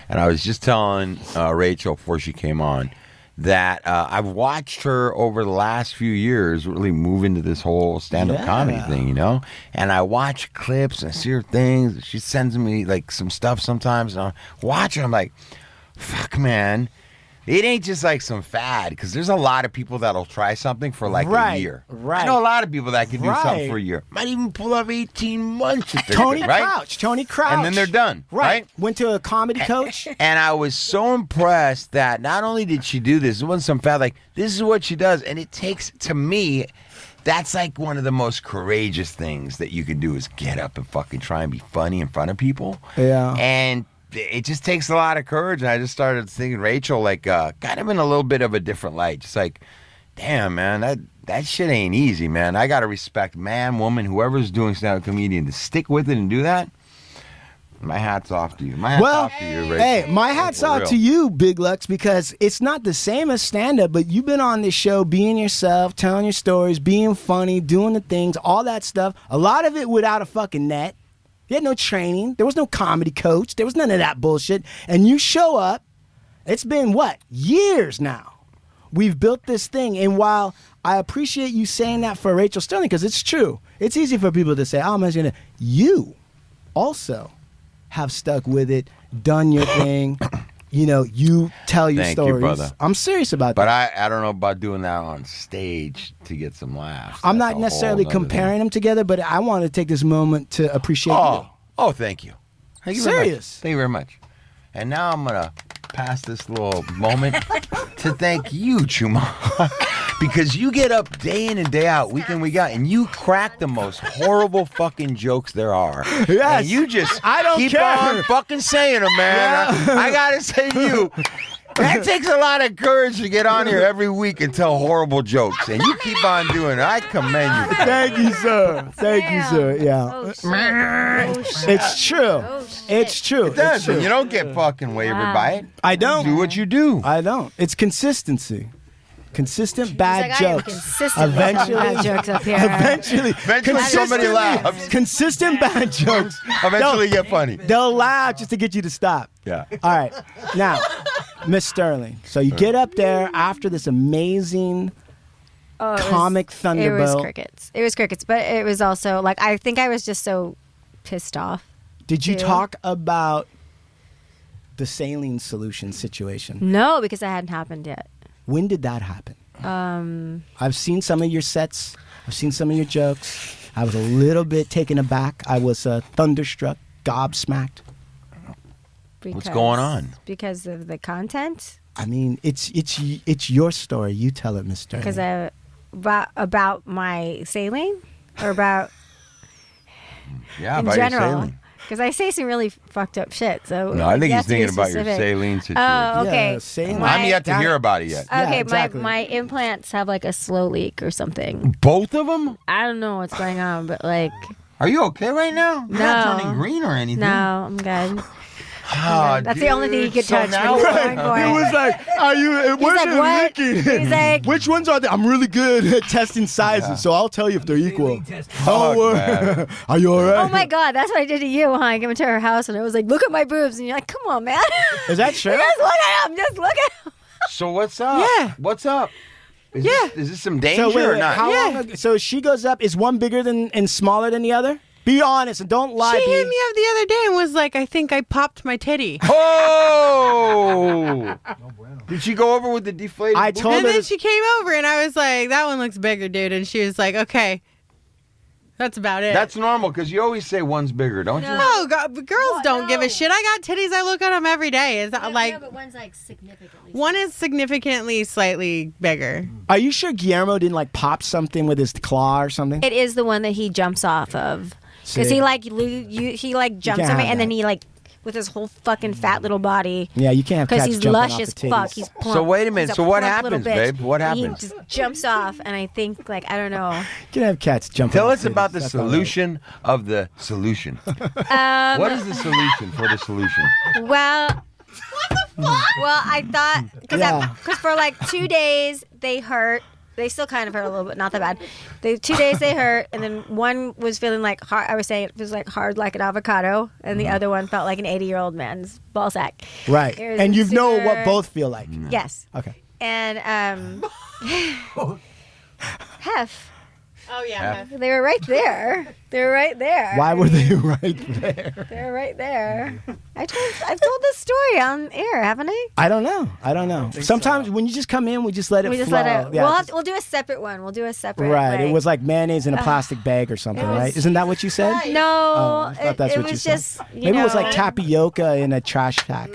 And I was just telling Rachel before she came on that I've watched her over the last few years really move into this whole stand-up comedy thing, you know? And I watch clips and I see her things. She sends me like some stuff sometimes. And I watch her, I'm like, fuck, man. It ain't just like some fad, because there's a lot of people that'll try something for like a year. Right. I know a lot of people that can do something for a year. Might even pull off 18 months. If they're Tony good, right? Crouch. And then they're done. Right. Went to a comedy coach. And I was so impressed that not only did she do this, it wasn't some fad, like, this is what she does. And it takes, to me, that's like one of the most courageous things that you can do is get up and fucking try and be funny in front of people. Yeah. And it just takes a lot of courage. And I just started thinking Rachel, like, kind of in a little bit of a different light. Just like, damn, man, that shit ain't easy, man. I got to respect man, woman, whoever's doing stand-up comedian to stick with it and do that. My hat's off to you. My hat's off to you, Rachel. Hey, my hat's off to you, Big Lux, because it's not the same as stand-up, but you've been on this show being yourself, telling your stories, being funny, doing the things, all that stuff. A lot of it without a fucking net. You had no training. There was no comedy coach. There was none of that bullshit. And you show up. It's been, what, years now. We've built this thing. And while I appreciate you saying that for Rachel Sterling, because it's true. It's easy for people to say, oh, I'm just going to. You also have stuck with it, done your thing. You know, you tell your stories. Thank you, brother. I'm serious about But that. I don't know about doing that on stage to get some laughs. I'm That's not a necessarily whole nother comparing thing. them together, but I want to take this moment to appreciate you. Oh, thank you. Thank you very much. Serious. Thank you very much. And now I'm going to pass this little moment to thank you, Chumahan. Because you get up day in and day out, week in, week out, and you crack the most horrible fucking jokes there are. Yes. And you just I don't keep care. on fucking saying them, man. I got to say to you, that takes a lot of courage to get on here every week and tell horrible jokes. And you keep on doing it. I commend you. Thank you, sir. Thank you, sir. Yeah. Oh, shit. Oh, shit. It's true. Oh, shit. It's true. It does. It's true. You don't get fucking wavered by it. I don't. Do what you do. I don't. It's consistency. Consistent bad He's like, I am jokes. consistently Eventually, telling bad jokes up here. Eventually somebody laughs. Consistent bad jokes. Eventually get funny. They'll laugh just to get you to stop. Yeah. All right. Now, Miss Sterling. So you get up there after this amazing comic It thunderbolt. was crickets. It was crickets, but it was also like I think I was just so pissed off. Did you too. talk about the saline solution situation? No, because that hadn't happened yet. When did that happen? I've seen some of your sets. I've seen some of your jokes. I was a little bit taken aback. I was thunderstruck, gobsmacked. What's going on? Because of the content. I mean, it's your story. You tell it, Miss Sterling. Because about my saline or about Yeah, in about general. your sailing. Because I say some really fucked up shit. So No, I think you he's have to be thinking about your specific. saline situation. Oh, okay. Yeah, saline. I'm yet to hear about it yet. Yeah, Okay, exactly. my implants have like a slow leak or something. Both of them? I don't know what's going on, but like, Are you okay right now? You're not No. turning green or anything. no, I'm good. Oh, That's the only thing he could so touch. now But he's what? going for It it. was like, are you? Where's like, it what? leaking? He's like- which ones are they? I'm really good at testing sizes, so I'll tell you if they're equal. Oh, man. are you all right? Oh my God, that's what I did to you, huh? I came into her house and I was like, look at my boobs. And you're like, come on, man. Is that true? Just look at them. Just look at them. So what's up? Yeah. What's up? Is this some danger So wait, or not? how long ago? So she goes up. Is one bigger than and smaller than the other? Be honest and don't lie. She hit B. me up the other day and was like, I think I popped my titty. Oh! Did she go over with the deflated? I boob? told And her. then to- she came over and I was like, that one looks bigger, dude. And she was like, okay. That's about it. That's normal because you always say one's bigger, don't you? No, girls don't give a shit. I got titties. I look at them every day. It's like but one's like significantly. one is significantly slightly bigger. Are you sure Guillermo didn't like pop something with his claw or something? It is the one that he jumps off of. Because See. he like he like jumps can't on me have and then that. he like with his whole fucking fat little body. Yeah, you can't have Because cats he's jumping lush off as the fuck. titties. He's plump. So wait a minute. He's So what plump little happens, bitch. babe? What And happens? He just jumps off, and I think like I don't know. You can have cats jumping. Tell off us about titties. the That's all right. solution of the solution. What is the solution for the solution? Well, well, I thought Yeah. because for like 2 days they hurt. They still kind of hurt a little bit, not that bad. 2 days they hurt, and then one was feeling like hard. I was saying it was like hard like an avocado, and the other one felt like an 80-year-old man's ball sack. Right, It was and you know super- what both feel like. Yes, Okay. and Hef. Oh, yeah. They were right there. They were right there. Why were they right there? They were right there. I've told this story on air, haven't I? I don't know. Sometimes when you just come in, we just let it We just flow. let it. Yeah, We'll do a separate one. We'll do a separate. right. like- It was like mayonnaise in a plastic bag or something, it was- right? Isn't that what you said? No, Oh, I thought that's it what you was said. just you Maybe know, it was like tapioca in a trash sack.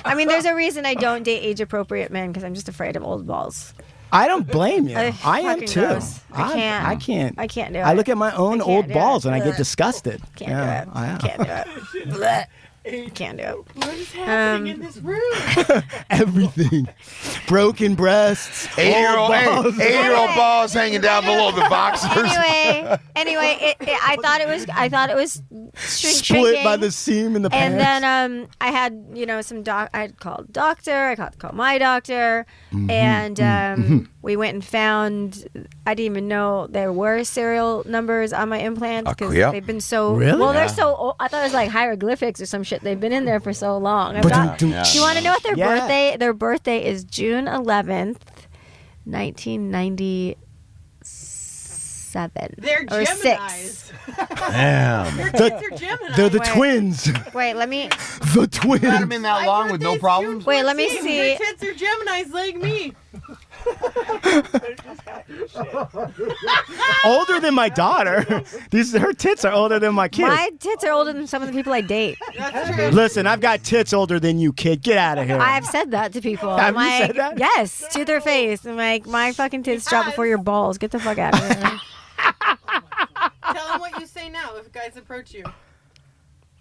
I mean, there's a reason I don't date age-appropriate men because I'm just afraid of old balls. I don't blame you. I am Fucking too. gross. I can't. I can't. I can't do it. I look at my own I can't old do balls it. and I get Ugh. disgusted. Can't Yeah, do it. I am. Can't do it. Blech. Can't do it. What is happening in this room? Everything. Broken breasts. old balls. 8-year-old balls hanging down below the boxers. Anyway, I thought it was Split shrinking. by the seam in the And pants. then I had I had called doctor. I called my doctor, Mm-hmm. and we went and found. I didn't even know there were serial numbers on my implants because yep. they've been so Really? well. Yeah. They're so old. I thought it was like hieroglyphics or some shit. They've been in there for so long. Ba-dum-dum. Yeah. Do you want to know what their Yeah. birthday? Their birthday is June 11th, 1997. They're or Geminis. 6. Damn. Your kids are Gemini. They're the Wait. twins. Wait, let me The twins. Had him in that My long with no birthday's problems? June wait. Let me 14th. see. Your kids are Geminis like me. Older than my daughter. Her tits are older than my kids. My tits are older than some of the people I date. That's true. Listen, I've got tits older than you, kid. Get out of here. I've said that to people. Have you I'm said like, that? yes, to their face. I'm like, my fucking tits drop before your balls. Get the fuck out of here. Tell them what you say now if guys approach you.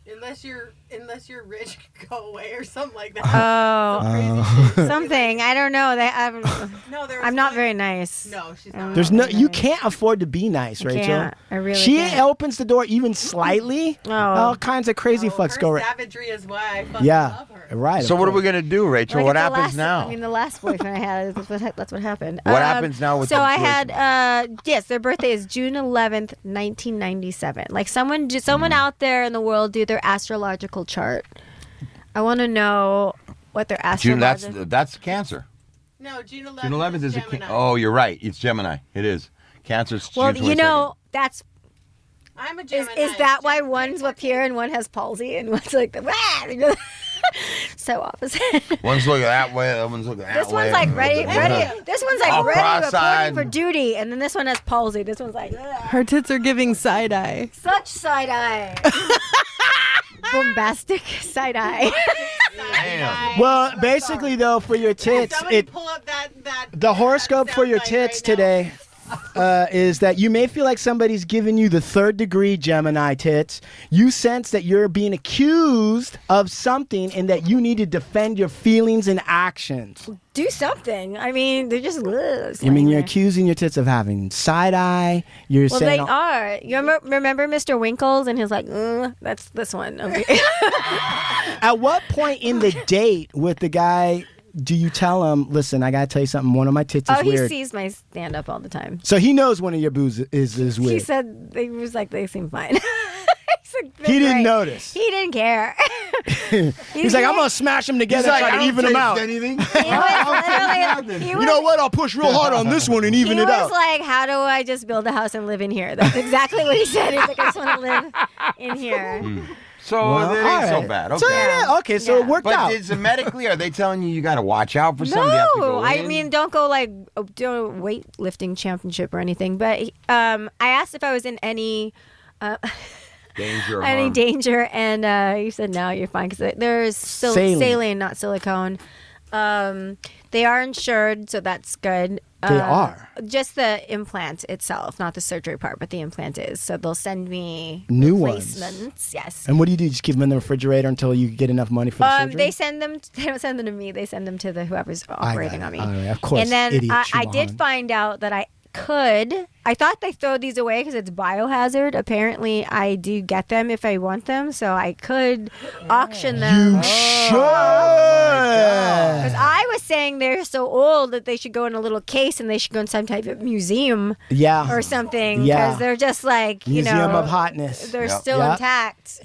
Unless you're rich, go away or something like that. Oh, Crazy shit. something. I don't know. No, there was I'm not one- very nice. No, she's not. There's no. You can't afford to be nice, I Rachel. can't. I really She can't. opens the door even slightly. Oh. All kinds of crazy fucks her go right. savagery is why I fucking Yeah, love her. right. So of what are we course. going to do, Rachel? Like What the happens last, now? I mean, the last boyfriend I had, that's what happened. What happens now with So the I had, yes, their birthday is June 11th, 1997. Like someone out there in the world do their astrological chart. I want to know what their June, astrological. that's Cancer. No, June 11th. June 11th is a Gemini. Oh, you're right. It's Gemini. It is. Cancer's Well, June 22nd. you know, that's I'm a is Gemini. that why one's up here and one has palsy and one's like the so opposite. One's looking that way, the other one's looking that This way. one's like ready. This one's like All ready cross-eyed. reporting for duty, and then this one has palsy. This one's like Her tits are giving side eye. such side eye, bombastic side eye. Damn. Well, basically though, for your tits, Somebody it pull up that the horoscope for your soundbite tits right now. today. is that you may feel like somebody's giving you the third degree, Gemini tits. You sense that you're being accused of something and that you need to defend your feelings and actions. Do something. I mean, they're just. I mean, you're accusing your tits of having side eye. You're Well, saying they are. You remember Mr. Winkles and he's like, that's this one. Okay. At what point in the date with the guy do you tell him, listen, I gotta tell you something, one of my tits is weird? He sees my stand up all the time. So he knows one of your boobs is weird. He said, he was like, they seem fine. He didn't notice. He didn't care. He's like, I'm gonna smash them together and try to even them out. Anything. You know what? I'll push real hard on this one and even it out. He was like, how do I just build a house and live in here? That's exactly what he said. He's like, I just want to live in here. So it ain't so bad. Okay. So it worked out. But is it medically, are they telling you got to watch out for something? You have to No, go I in? mean, don't go like do a weightlifting championship or anything. But I asked if I was in any danger. any danger, and he said no, you're fine because there's saline, not silicone. They are insured, so that's good. They are. Just the implant itself, not the surgery part, but the implant is. So they'll send me new replacements. Ones. Yes. And what do you do? Just keep them in the refrigerator until you get enough money for the surgery? They send them. They don't send them to me. They send them to whoever's operating on me. Of course. And then idiot I did find out that I thought they throw these away because it's biohazard. Apparently, I do get them if I want them, so I could auction them. You should. Because I was saying they're so old that they should go in a little case and they should go in some type of museum or something. Because they're just like, Museum of Hotness. They're still intact.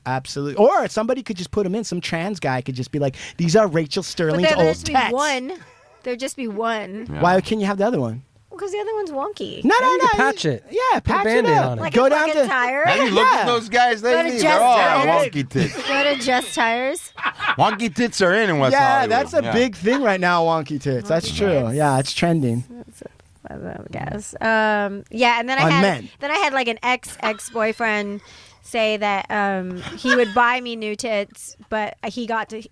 Absolutely. Or somebody could just put them in. Some trans guy could just be like, these are Rachel Sterling's old tets. There'd just be one. Yeah. Why can't you have the other one? Because the other one's wonky. No. Patch it. Yeah, patch it Band-Aid up. on it. Like Go a down fucking to tire. Have you looked at those guys lately? Just They're all Tires. wonky tits. Go to Just Tires. Wonky tits are in West Hollywood. That's a big thing right now, wonky tits. That's true. Yeah, it's trending. I guess. And then I had like an ex-boyfriend say that he would buy me new tits, but I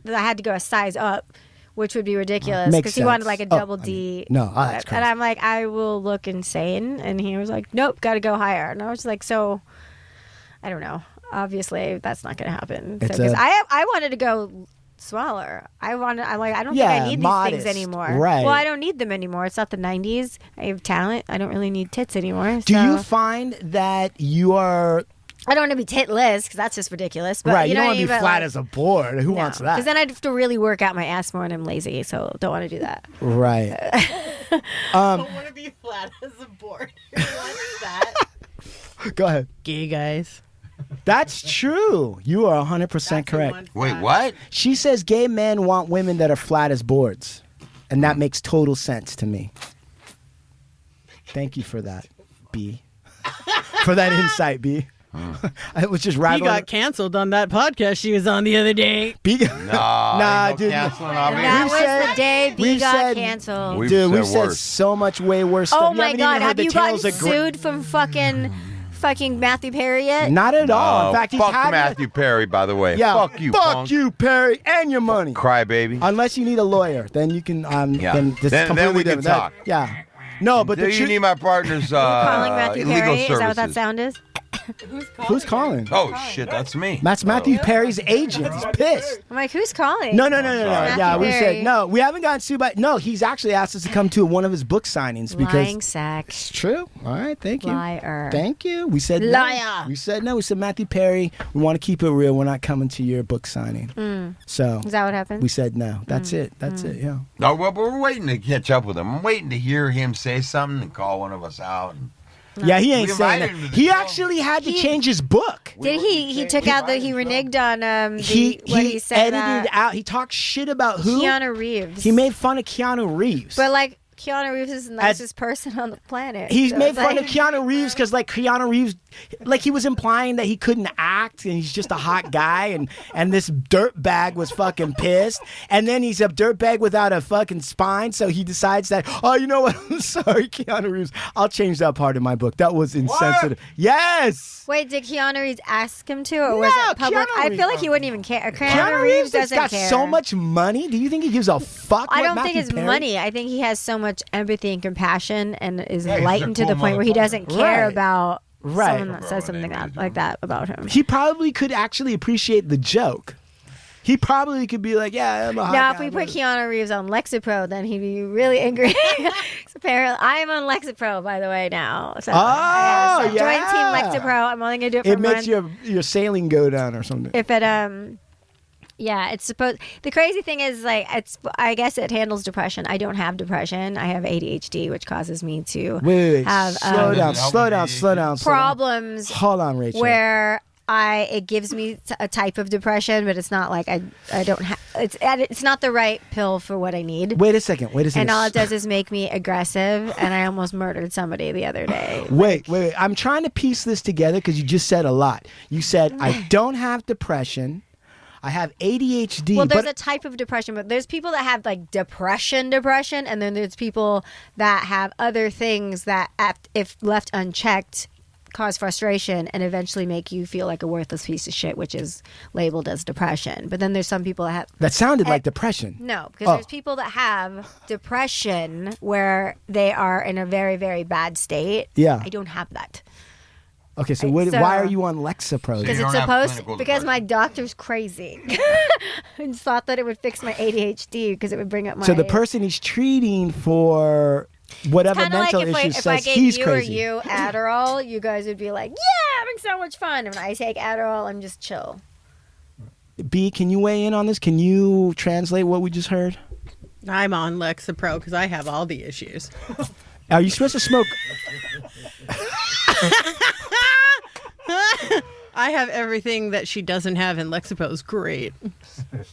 had to go a size up, which would be ridiculous because he wanted like a double D. That's crazy. And I'm like, I will look insane, and he was like, nope, got to go higher. And I was like, so I don't know. Obviously, that's not going to happen. Because I wanted to go smaller. I don't think I need these things anymore. Right. Well, I don't need them anymore. It's not the 90s. I have talent. I don't really need tits anymore. Do you find that you are... I don't want to be titless because that's just ridiculous. But right, you know don't what want to be flat as a board. Who wants that? Because then I'd have to really work out my ass more and I'm lazy, so don't want to do that. Right. Don't want to be flat as a board. Who wants that? Go ahead. Gay guys. That's true. You are 100% correct. Wait, what? She says gay men want women that are flat as boards. And that makes total sense to me. Thank you for that, B. For that insight, B. I was just rattling. He got canceled on that podcast she was on the other day. B. Nah, dude. canceling on me. That was the day B got canceled. We've said so much way worse stuff. Oh my God, have you gotten sued from fucking Matthew Perry yet? Not at all. In fact, he's fuck had Matthew Perry, by the way. Yeah, fuck you, punk. you, Perry, and your money. Crybaby. Unless you need a lawyer, then you can. Then we can talk. Yeah. No, but Do you need my partner's calling Matthew illegal Perry? services? Is that what that sound is? Who's calling? Oh shit, that's me. That's Matthew Perry's agent. He's pissed. I'm like, who's calling? No. Matthew Yeah, we Perry. said no. We haven't gotten sued by. No, he's actually asked us to come to one of his book signings because Lying sack. it's true. All right, thank you. Liar. Thank you. We said Liar. No. We said no. We said Matthew Perry. We want to keep it real. We're not coming to your book signing. So Is that what happened? we said no. That's it. That's it. Yeah. No, well, we're waiting to catch up with him. I'm waiting to hear him say something and call one of us out. Yeah, he ain't We saying that. invited him to the he show. actually had to change his book. Did he took out he reneged on what He he said edited out. He talked shit about who? Keanu Reeves. He made fun of Keanu Reeves. But like Keanu Reeves is the nicest person on the planet. He's so made it's fun like- of Keanu Reeves because, like, Keanu Reeves, like, he was implying that he couldn't act and he's just a hot guy, and this dirtbag was fucking pissed. And then he's a dirtbag without a fucking spine, so he decides that, oh, you know what? I'm sorry, Keanu Reeves. I'll change that part of my book. That was insensitive. Yes! Wait, did Keanu Reeves ask him to, or was it public? Keanu I Reeves- feel like he wouldn't even care. Keanu Reeves has doesn't got care. so much money. Do you think he gives a fuck? I what don't think Matthew it's Perry- money. I think he has so much much empathy and compassion and is Yeah, he's a enlightened to the cool point where he doesn't care Right. about Right. someone that says something like that about him. He probably could actually appreciate the joke. He probably could be like, yeah, I'm a hot Now, guy, if we put but- Keanu Reeves on Lexapro, then he'd be really angry. 'Cause apparently, I'm on Lexapro, by the way, now. So Oh, join yeah. Team Lexapro. I'm only going to do it for It a makes month. your sailing go down or something. If it, yeah, it's supposed. The crazy thing is, like, I guess it handles depression. I don't have depression. I have ADHD, which causes me to Wait. have Slow down, Does it help slow with down, ADHD? slow down. problems Hold on, Rachel. where it gives me a type of depression, but it's not like I don't have. It's not the right pill for what I need. Wait a second. And all it does is make me aggressive, and I almost murdered somebody the other day. Wait. I'm trying to piece this together because you just said a lot. You said, I don't have depression. I have ADHD. Well, there's but a type of depression, but there's people that have like depression, and then there's people that have other things that, if left unchecked, cause frustration and eventually make you feel like a worthless piece of shit, which is labeled as depression. But then there's some people that have that sounded like depression. no, because Oh. there's people that have depression where they are in a very, very bad state. Yeah. I don't have that. Okay, so, so- why are you on Lexapro? Because You it's don't have supposed clinical because my depression. doctor's crazy. I just thought that it would fix my ADHD because it would bring up my. So the person he's treating for whatever kind of like mental if issues I says gave he's you crazy. or you Adderall, you guys would be like, "Yeah, having so much fun." And when I take Adderall, I'm just chill. B, can you weigh in on this? Can you translate what we just heard? I'm on Lexapro because I have all the issues. Are you supposed to smoke? I have everything that she doesn't have, and Lexapro is great.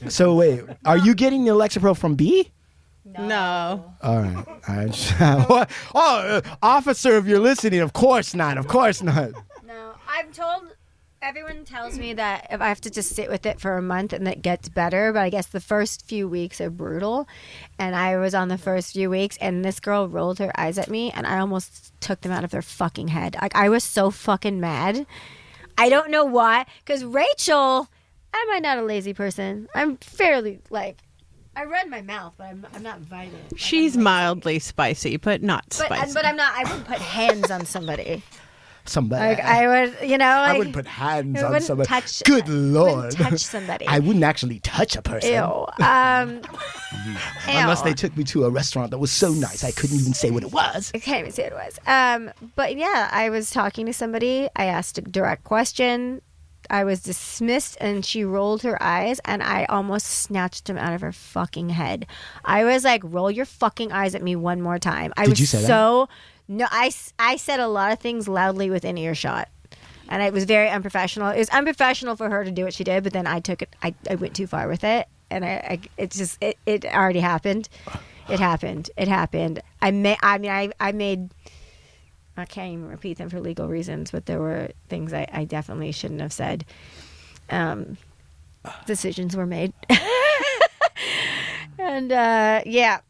So wait, are you getting the Lexapro from B? No. All right. Officer, if you're listening, of course not. Of course not. No, I'm told. Everyone tells me that if I have to just sit with it for a month and it gets better, but I guess the first few weeks are brutal. And I was on the first few weeks, and this girl rolled her eyes at me, and I almost took them out of their fucking head. Like, I was so fucking mad. I don't know why, because Rachel, am I not a lazy person? I'm fairly like, I read my mouth, but I'm not violent. Like, She's I'm lazy. mildly spicy, but not spicy. But I'm not. I wouldn't put hands on somebody. Somebody. Like I would, like, I wouldn't put hands I on wouldn't somebody. touch- Good I Lord. wouldn't touch somebody. I wouldn't actually touch a person. Ew. Unless they Ew. took me to a restaurant that was so nice I couldn't even say what it was. I can't even say what it was. But yeah, I was talking to somebody. I asked a direct question. I was dismissed, and she rolled her eyes, and I almost snatched them out of her fucking head. I was like, "Roll your fucking eyes at me one more time." I Did was you say that? so no. I said a lot of things loudly within earshot. And it was very unprofessional. It was unprofessional for her to do what she did, but then I took it. I went too far with it, and it already happened. It happened. I made. I can't even repeat them for legal reasons, but there were things I definitely shouldn't have said. Decisions were made, and yeah.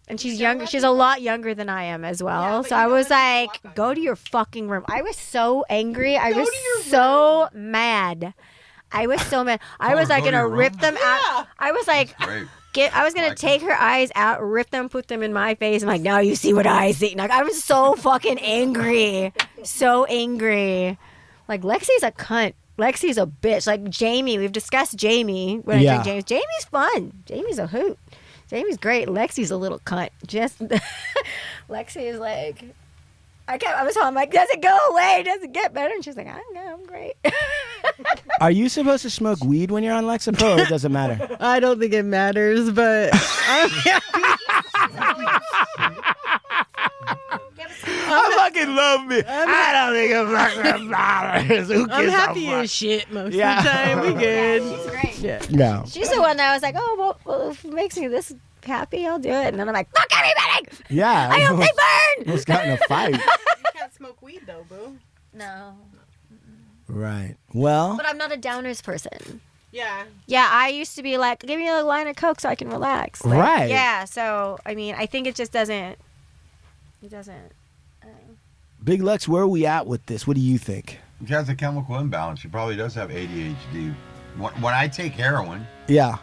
And she's younger. She's a lot younger than I am as well. So I was like, go to your fucking room. I was so angry. I was so mad. I was so mad. I was like go to gonna your rip room? them out. I was like, Great. I was gonna take her eyes out, rip them, put them in my face. I'm like, now you see what I see. Like, I was so fucking angry. So angry. Like, Lexi's a cunt. Lexi's a bitch. Like, Jamie, we've discussed Jamie. When I drink James. Jamie's fun. Jamie's a hoot. Jamie's great. Lexi's a little cunt. Just Lexi is like, I was home like, does it go away? Does it get better? And she's like, I don't know, I'm great. Are you supposed to smoke weed when you're on Lexapro, or it doesn't matter? I don't think it matters, but I'm I fucking love me. I don't think it fucking matters. Who I'm gives a happy fuck? as shit most Yeah. of the time. We good. She's great. No. She's the one that I was like, oh, well, if it makes me this happy, I'll do it. And then I'm like, fuck everybody. Yeah. I hope they burn. Almost got in a fight. You can't smoke weed though, boo. No. Right. Well, But I'm not a downers person. Yeah. Yeah, I used to be like, give me a line of Coke so I can relax. Like, Right. Yeah, so, I mean, I think it just doesn't. It doesn't. Big Lex, where are we at with this? What do you think? She has a chemical imbalance. She probably does have ADHD. When I take heroin, Yeah.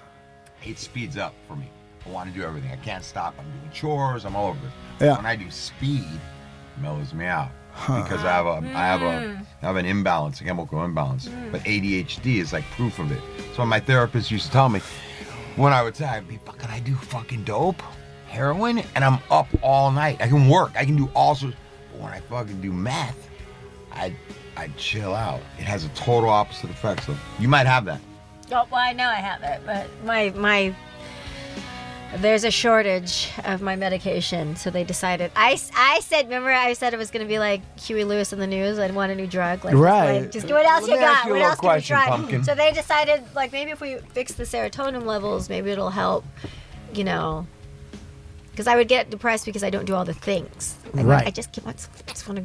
it speeds up for me. I want to do everything. I can't stop. I'm doing chores. I'm all over it. Yeah. When I do speed, it mellows me out because I have an imbalance, a chemical imbalance. But ADHD is like proof of it. So my therapist used to tell me when I would say, I do fucking dope, heroin, and I'm up all night. I can work. I can do all sorts. But when I fucking do meth, I chill out. It has a total opposite effect. So you might have that. Oh, well, I know I have it, but my there's a shortage of my medication, so they decided. I said, remember I said it was going to be like Huey Lewis in the news. I'd want a new drug, like Right. Just what else Let you me ask got? you a What little else can we question, try? Pumpkin. So they decided, like maybe if we fix the serotonin levels, maybe it'll help. You know, because I would get depressed because I don't do all the things. Like, Right. I just want to.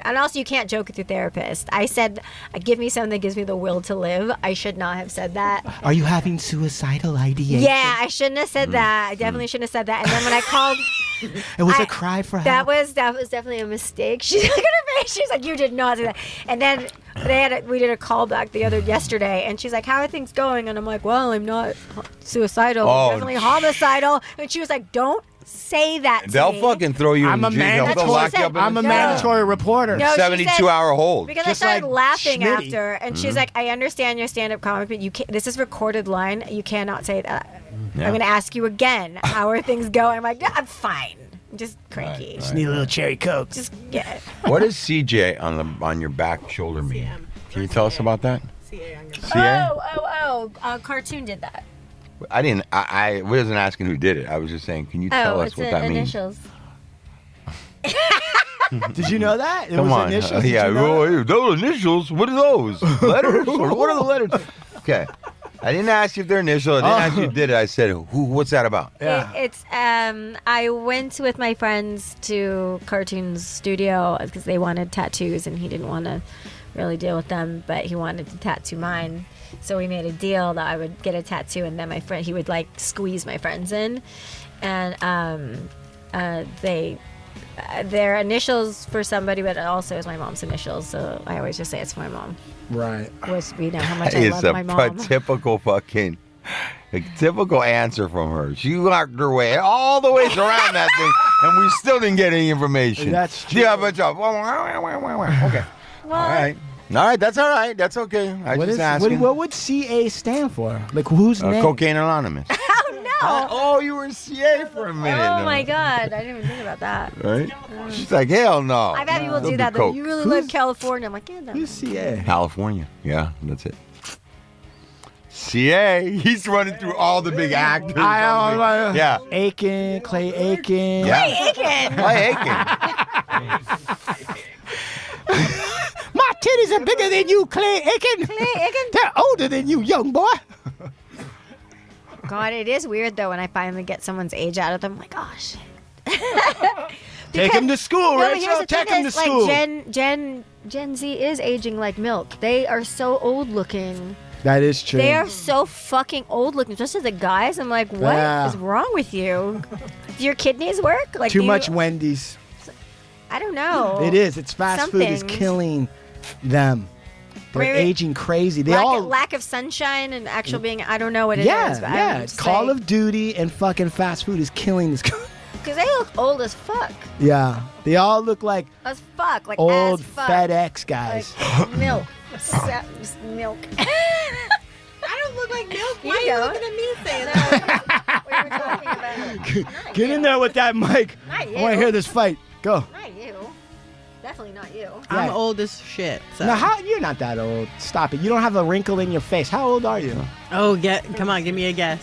And also, you can't joke with your therapist. I said, give me something that gives me the will to live. I should not have said that. Are you having suicidal ideation? Yeah, I shouldn't have said that. I definitely shouldn't have said that. And then when I called, It was a cry for help. that was definitely a mistake. She's like, she's like, you did not say that. And then we did a callback yesterday, and she's like, how are things going? And I'm like, well, I'm not suicidal. I'm definitely homicidal. And she was like, don't say that to They'll me. fucking throw you I'm in a jail. They'll lock you up in I'm a the mandatory reporter. No, she said- 72-hour hold. Because Just I started like laughing Schmitty. after, and she's like, "I understand your stand-up comic, but you can't. This is recorded line. You cannot say that. Yeah. I'm going to ask you again. How are things going?" I'm like, I'm fine. I'm just cranky. Just need a little cherry coke. Just yeah. What does CJ on your back shoulder mean? Can you tell us about that? CA on your CA? Cartoon did that. I didn't. I wasn't asking who did it. I was just saying, can you tell us it's what that means? initials. Did you know that? It Come was on. initials. Did Yeah. you know that? Those initials. What are those? Letters? Or what are the letters? Okay. I didn't ask you if they're initial. I didn't ask you who did it. I said, what's that about? Yeah. It's I went with my friends to Cartoon's studio because they wanted tattoos and he didn't want to really deal with them, but he wanted to tattoo mine. So we made a deal that I would get a tattoo and then my friend, he would like squeeze my friends in, and their initials for somebody, but it also is my mom's initials. So I always just say it's for my mom. Right. Which we know how much I It's love my a mom. typical typical answer from her. She walked her way all the way around that thing, and we still didn't get any information. That's true. Yeah, but okay. All right. All right, that's all right. That's okay. I was just asking. What would CA stand for? Like whose name? Cocaine Anonymous. Oh no! Oh, you were in CA for a minute. Oh my God! I didn't even think about that. Right? She's like, hell no. I've had people Don't do that. Though. coke. You really love California. I'm like, yeah, no. Who's CA? California. Yeah, that's it. CA. He's running through all the big actors. Yeah. Aiken, Clay Aiken. Yeah. Aiken. Clay Aiken. My titties are bigger than you, Clay Aiken. Clay Aiken. They're older than you, young boy. God, it is weird though when I finally get someone's age out of them. I'm like, oh shit. Take him to school, No, but here's Rachel. the Take thing him to is, school. like Gen Z is aging like milk. They are so old looking. That is true. They are so fucking old looking. Especially the guys. I'm like, what is Yeah. wrong with you? Do your kidneys work? Like Too much Wendy's. I don't know. It is. It's fast food is Something. killing them. They're Maybe- aging crazy. They lack, all. lack of sunshine and actual being. I don't know what it is. Yeah, but yeah. Call of Duty and fucking fast food is killing this. Because they look old as fuck. Yeah, they all look like As fuck. Like old as fuck. FedEx guys. Like milk. Just milk. I don't look like milk. Why You are you don't. looking at me saying that? We were talking about. Not Get you. in there with that mic. Not I you. want to hear this fight. Go. Not you. Definitely not you. I'm Yeah. old as shit. So. Now, you're not that old. Stop it. You don't have a wrinkle in your face. How old are you? Oh, come on, give me a guess.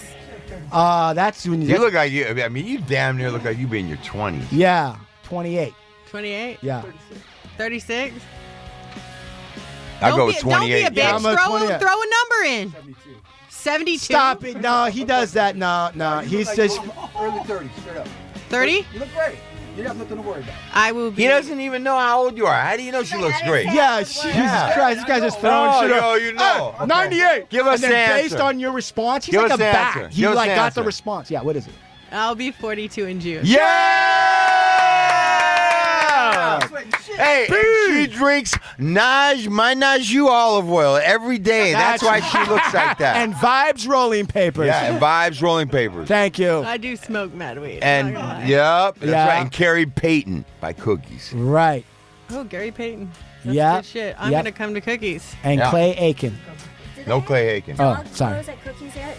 That's when You look like you. I mean, you damn near look like you be in your 20s. Yeah, 28. 28? Yeah. 36? I'll go Don't with be 28. a bitch. Yeah, I'm a throw 28. a number in. 72. Stop it. No, he does that. No. He's just. Early 30s, straight up. 30? You look great. You got nothing to worry about. I will be. He doesn't even know how old you are. How do you know she looks great? Yeah, Jesus Christ. This guy's just throwing Oh, shit yo, up. you know. Hey, 98. Give us and then the based answer. on your response, he's Give like us a the bat. answer. He Give us like the got answer. the response. Yeah, what is it? I'll be 42 in June. Yeah! Hey, she drinks my Naju olive oil every day. That's why she looks like that. And Vibes rolling papers. Yeah, and Vibes rolling papers. Thank you. I do smoke mad weed. And I'm not gonna lie. yep, that's Yeah. right. And Carrie Payton by Cookies. Right. Oh, Gary Payton. That's Yep. good shit. I'm Yep. gonna come to Cookies. And Yeah. Clay Aiken. No Clay Aiken. Oh, sorry. Close at Cookies yet?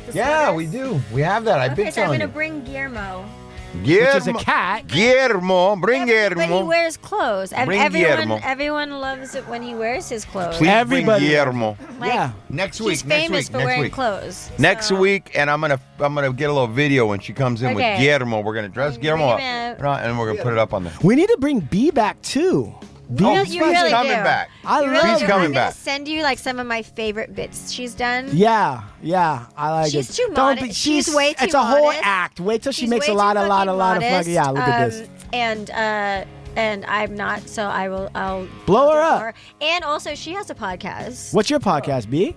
The Yeah, sweaters? we do. We have that. I've Okay, been so I'm telling gonna you. bring Guillermo. Which is a Guillermo. cat. Guillermo. Bring Yeah, but he Guillermo. wears clothes. Bring Guillermo. Everyone loves it when he wears his clothes. Please Everybody- bring Guillermo. Like, Yeah. Next he's week. Next famous week. for Next wearing week. clothes. Next so- week, and I'm gonna get a little video when she comes in with Okay. Guillermo. We're gonna dress Bring Guillermo up, him and we're gonna put it up on the. We need to bring B back too. B Oh, is you fucking- really coming do. back. I You love really He's do. coming I'm back. gonna send you like some of my favorite bits she's done. Yeah, I like She's it. too Don't modest. She's way too It's a whole modest. act. Wait till she She's makes way a lot too of fucking fucking. modest. Yeah, look at this. And I'm not, so I'll Blow her I'll do up. And also, she has a podcast. What's your podcast, B?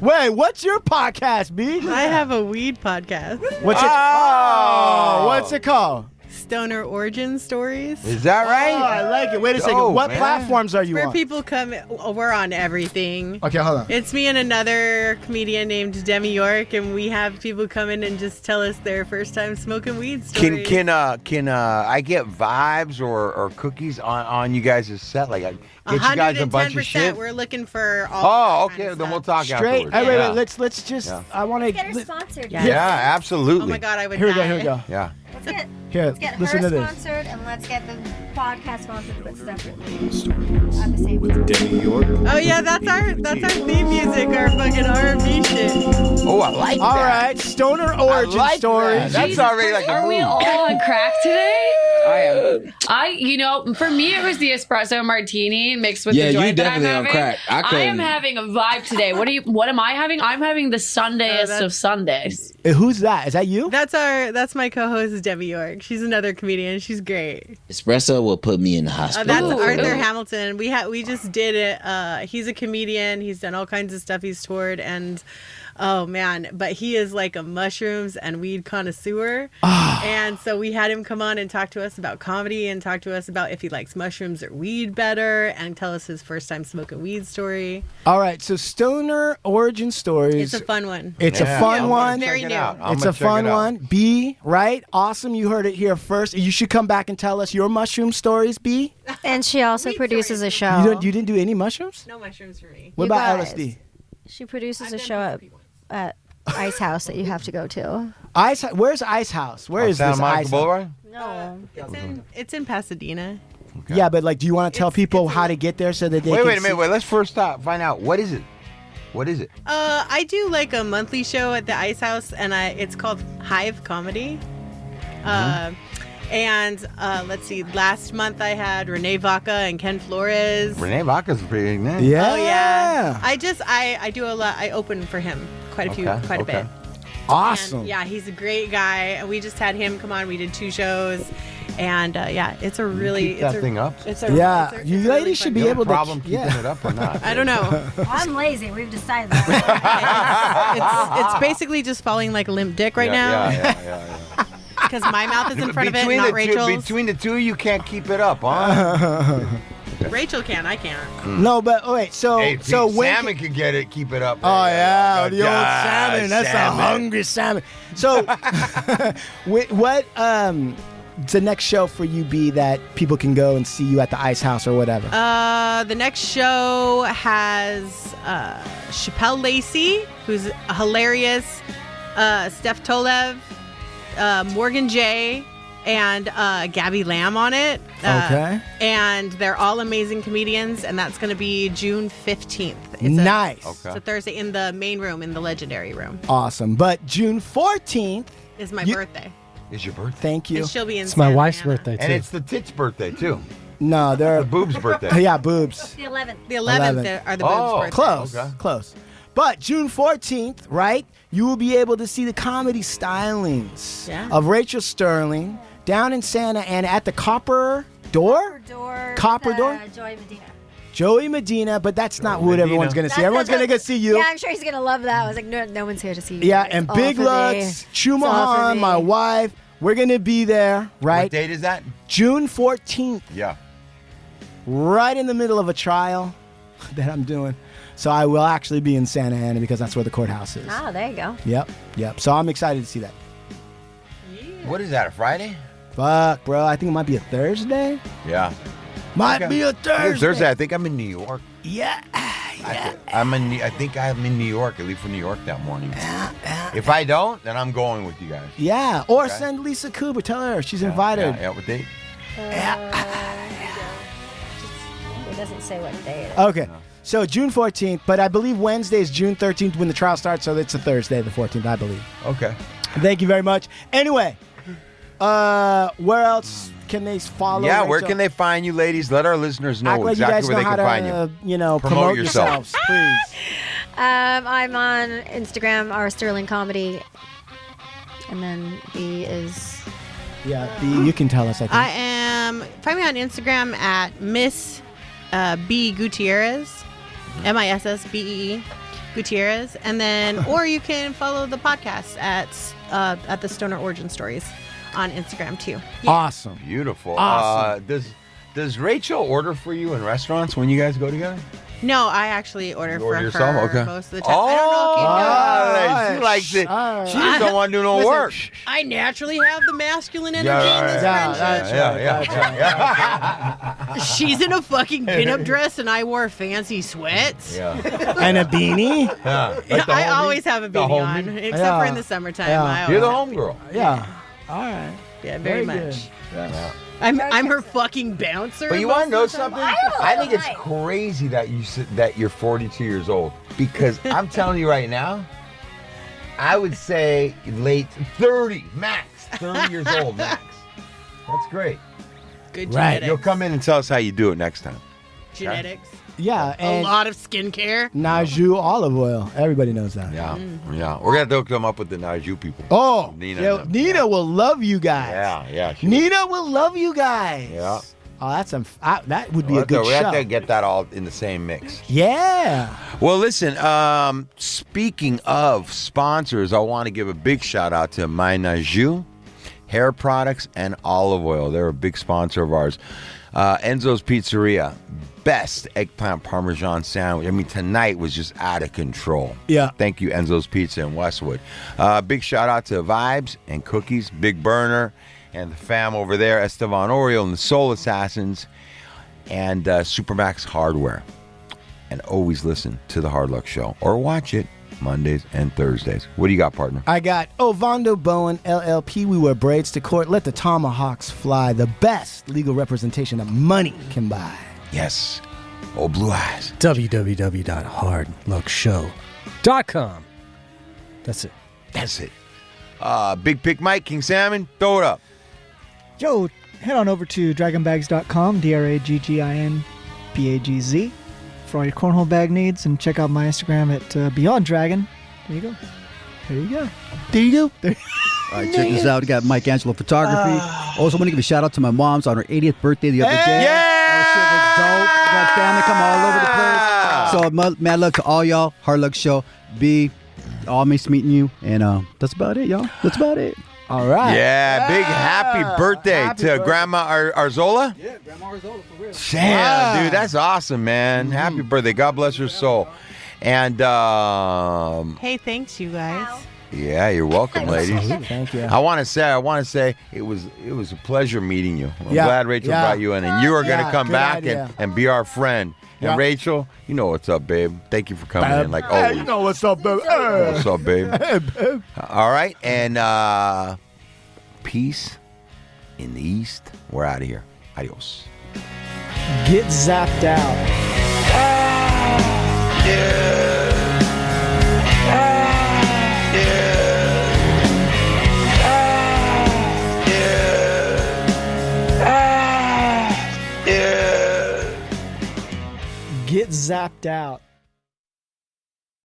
Wait, what's your podcast, B? I have a weed podcast. What's it? Oh, what's it called? Stoner Origin Stories. Is that Oh, right? I like it. Wait a second. Dope, What man. platforms are you Where on? people come, we're on everything. Okay, hold on. It's me and another comedian named Demi York, and we have people come in and just tell us their first time smoking weed stories. Can I get Vibes or Cookies on you guys' set? Like, I get you guys a bunch of 110%. shit. We're looking for all. Oh, that kind okay. of Then we'll stuff. talk Straight. afterwards. Wait, Yeah. let's just. Yeah. I want Let's get her to. sponsored. Yeah. Yeah, absolutely. Oh my god, I would Here we die. go. Here we go. Yeah. Let's get Listen her to this. sponsored, and let's get the podcast sponsored, but separately at the same time. Demi York. Oh yeah, that's our theme music, our fucking R&B shit. Oh, I like that. All right, stoner origin like stories. that. That's already like a Are we move. all on crack today? For me, it was the espresso martini mixed with Yeah, the joint you definitely that I'm on having. crack. I I am couldn't- having a vibe today. What am I having? I'm having the Sundayest of Sundays. Who's that? Is that you? That's my co-host Debbie York. She's another comedian. She's great. Espresso will put me in the hospital. That's Ooh. Arthur Ooh. Hamilton. We just did it. He's a comedian. He's done all kinds of stuff. He's toured and. Oh man, but he is like a mushrooms and weed connoisseur. And so we had him come on and talk to us about comedy and talk to us about if he likes mushrooms or weed better and tell us his first time smoking weed story. All right, so stoner origin stories. It's a fun one. It's Yeah, a fun I'm gonna one. check Very it new. out. I'm It's gonna a check fun it out. one. B, right? Awesome. You heard it here first. You should come back and tell us your mushroom stories, B. And she also Weed produces a stories. show. You didn't do any mushrooms? No mushrooms for me. What You about guys. LSD? She produces a show at Ice House that you have to go to. Where's Ice House? Where On is Santa this Monica Ice House? Boulevard? No. It's in Pasadena. Yeah, but like, do you want to tell people it's a how to get there so that they Wait can a minute. see- Wait. Let's first find out what is it. What is it? I do like a monthly show at the Ice House, and it's called Hive Comedy. And let's see, last month I had Renee Vaca and Ken Flores. Renee Vaca's pretty nice. Yeah. Oh yeah. I do a lot. I open for him quite a bit. Awesome. And, yeah, he's a great guy. We just had him come on. We did 2 shows, and it's a really Keep that thing up. It's a Yeah, it's a- you it's a ladies really should fun be show. able to. Problem keeping Yeah. it up or not? I don't know. I'm lazy. We've decided that. It's basically just falling like a limp dick right now Yeah. because my mouth is in front of it, not Rachel's. Between the two, you can't keep it up, huh? Rachel can, I can't. No, but wait. So Hey, so when? salmon can get it, keep it up. Oh yeah, the old Yeah, salmon. That's salmon. a hungry salmon. So, what the next show for you be that people can go and see you at the Ice House or whatever? The next show has Chappelle Lacey, who's hilarious, Steph Tolev, Morgan J, and Gabby Lamb on it. Okay. And they're all amazing comedians, and that's going to be June 15th. Nice. It's a Thursday in the main room, in the Legendary Room. Awesome. But June 14th. Is my You- birthday. Is your birthday? Thank you. And she'll be in It's my Santa wife's Ana. birthday, too. And it's the tits' birthday too. No, they're The boobs' birthday. yeah, boobs. The 11th. The 11th 11th. are the Oh, boobs' birthday. Close. Okay. Close. But June 14th, right? You will be able to see the comedy stylings Yeah. of Rachel Sterling down in Santa Ana at the Copper Door. Copper Door? Joy Medina. Joey Medina, but that's not what Medina. everyone's going to see. Everyone's going to go see you. Yeah, I'm sure he's gonna love that. I was like, no one's here to see you. Yeah, It's and all Big for Lux, me. It's all for Chumahan, me. my wife. We're going to be there, What right? date is that? June 14th, Yeah. right in the middle of a trial that I'm doing. So I will actually be in Santa Ana because that's where the courthouse is. Oh, there you go. Yep. So I'm excited to see that. What is that, a Friday? Fuck, bro. I think it might be a Thursday. Yeah. Might be a Thursday. Thursday. I think I'm in New York. Yeah. I think I'm in New York. I leave for New York that morning. If I don't, then I'm going with you guys. Yeah. Or send Lisa Cooper. Tell her she's invited. Yeah. What date? It doesn't say what day it is. Okay. So June 14th, but I believe Wednesday is June 13th when the trial starts, so it's a Thursday, the 14th, I believe. Okay. Thank you very much. Anyway, where else can they follow? Yeah, Rachel? where can they find you, ladies? Let our listeners know Act like exactly you guys where they know can how find to, you. Promote yourself. yourselves, please. I'm on Instagram, Sterling Comedy. And then B is... Yeah, B, you can tell us, I think. I am... Find me on Instagram at Miss B Gutierrez. MISSBEE Gutierrez. And then... Or you can follow the podcast at the Stoner Origin Stories on Instagram, too. Yeah. Awesome. Beautiful. Awesome. Does Rachel order for you in restaurants when you guys go together? No, I actually order for yourself? her Okay. most of the time. I don't know if you know. She likes it. She just don't want to do no work. I naturally have the masculine energy in this friendship. Yeah. She's in a fucking pinup dress and I wore fancy sweats. Yeah. And a beanie? Yeah. Like the I homie? always have a The beanie homie? on, except for in the summertime. Yeah. I always You're the have- homegirl. Yeah. All right. Yeah, very good. much. Yeah. I'm her fucking bouncer. But you want to know most of the time. something? I think it's crazy that you're 42 years old because I'm telling you right now, I would say late 30 max, 30 years old max. That's great. Good Right. genetics. You'll come in and tell us how you do it next time. Genetics. Yeah, A and lot of skincare. Naju olive oil. Everybody knows that. Yeah, yeah. We're gonna hook them up with the Naju people. Oh, Nina yo, and them. Nina will love you guys. Yeah. Nina will love you guys. Yeah. Oh, that would be a good We have show. to get that all in the same mix. Yeah. Well, listen, speaking of sponsors, I want to give a big shout out to My Naju Hair Products and Olive Oil. They're a big sponsor of ours. Enzo's Pizzeria, best eggplant parmesan sandwich. I mean, tonight was just out of control. Yeah. Thank you, Enzo's Pizza in Westwood. Big shout out to Vibes and Cookies, Big Burner, and the fam over there, Estevan Oriol and the Soul Assassins, and Supermax Hardware. And always listen to the Hard Luck Show or watch it Mondays and Thursdays. What do you got, partner? I got Ovando Bowen LLP. We wear braids to court. Let the tomahawks fly. The best legal representation that money can buy. Yes. Oh, blue eyes. www.hardluckshow.com. That's it. That's it. Big Pick Mike, King Salmon, throw it up. Yo, head on over to dragonbags.com, DRAGGINBAGZ, for all your cornhole bag needs, and check out my Instagram at Beyond Dragon. There you go. There you go. There you go. There. All right, check this out. We got Mike Angelo Photography. Also, want to give a shout out to my mom's on her 80th birthday the other day. Yeah! Oh, shit was dope. We got family come all over the place. So, mad love to all y'all. Hard Luck Show. B, all miss meeting you. And that's about it, y'all. That's about it. All right. Yeah, big happy birthday to Grandma Arzola. Yeah, Grandma Arzola, for real. Damn, dude, that's awesome, man. Happy birthday. God bless her soul. And, Hey, thanks, you guys. yeah, you're welcome, ladies. Thank you. I want to say it was a pleasure meeting you. I'm Yeah, glad Rachel yeah. brought you in, and you are going to Yeah, come good back idea. and be our friend. And Yeah. Rachel, you know what's up, babe. Thank you for coming in, like Hey, always. you know what's up, baby. What's up, babe? All right, and peace in the East. We're out of here. Adios. Get zapped out. Get zapped out.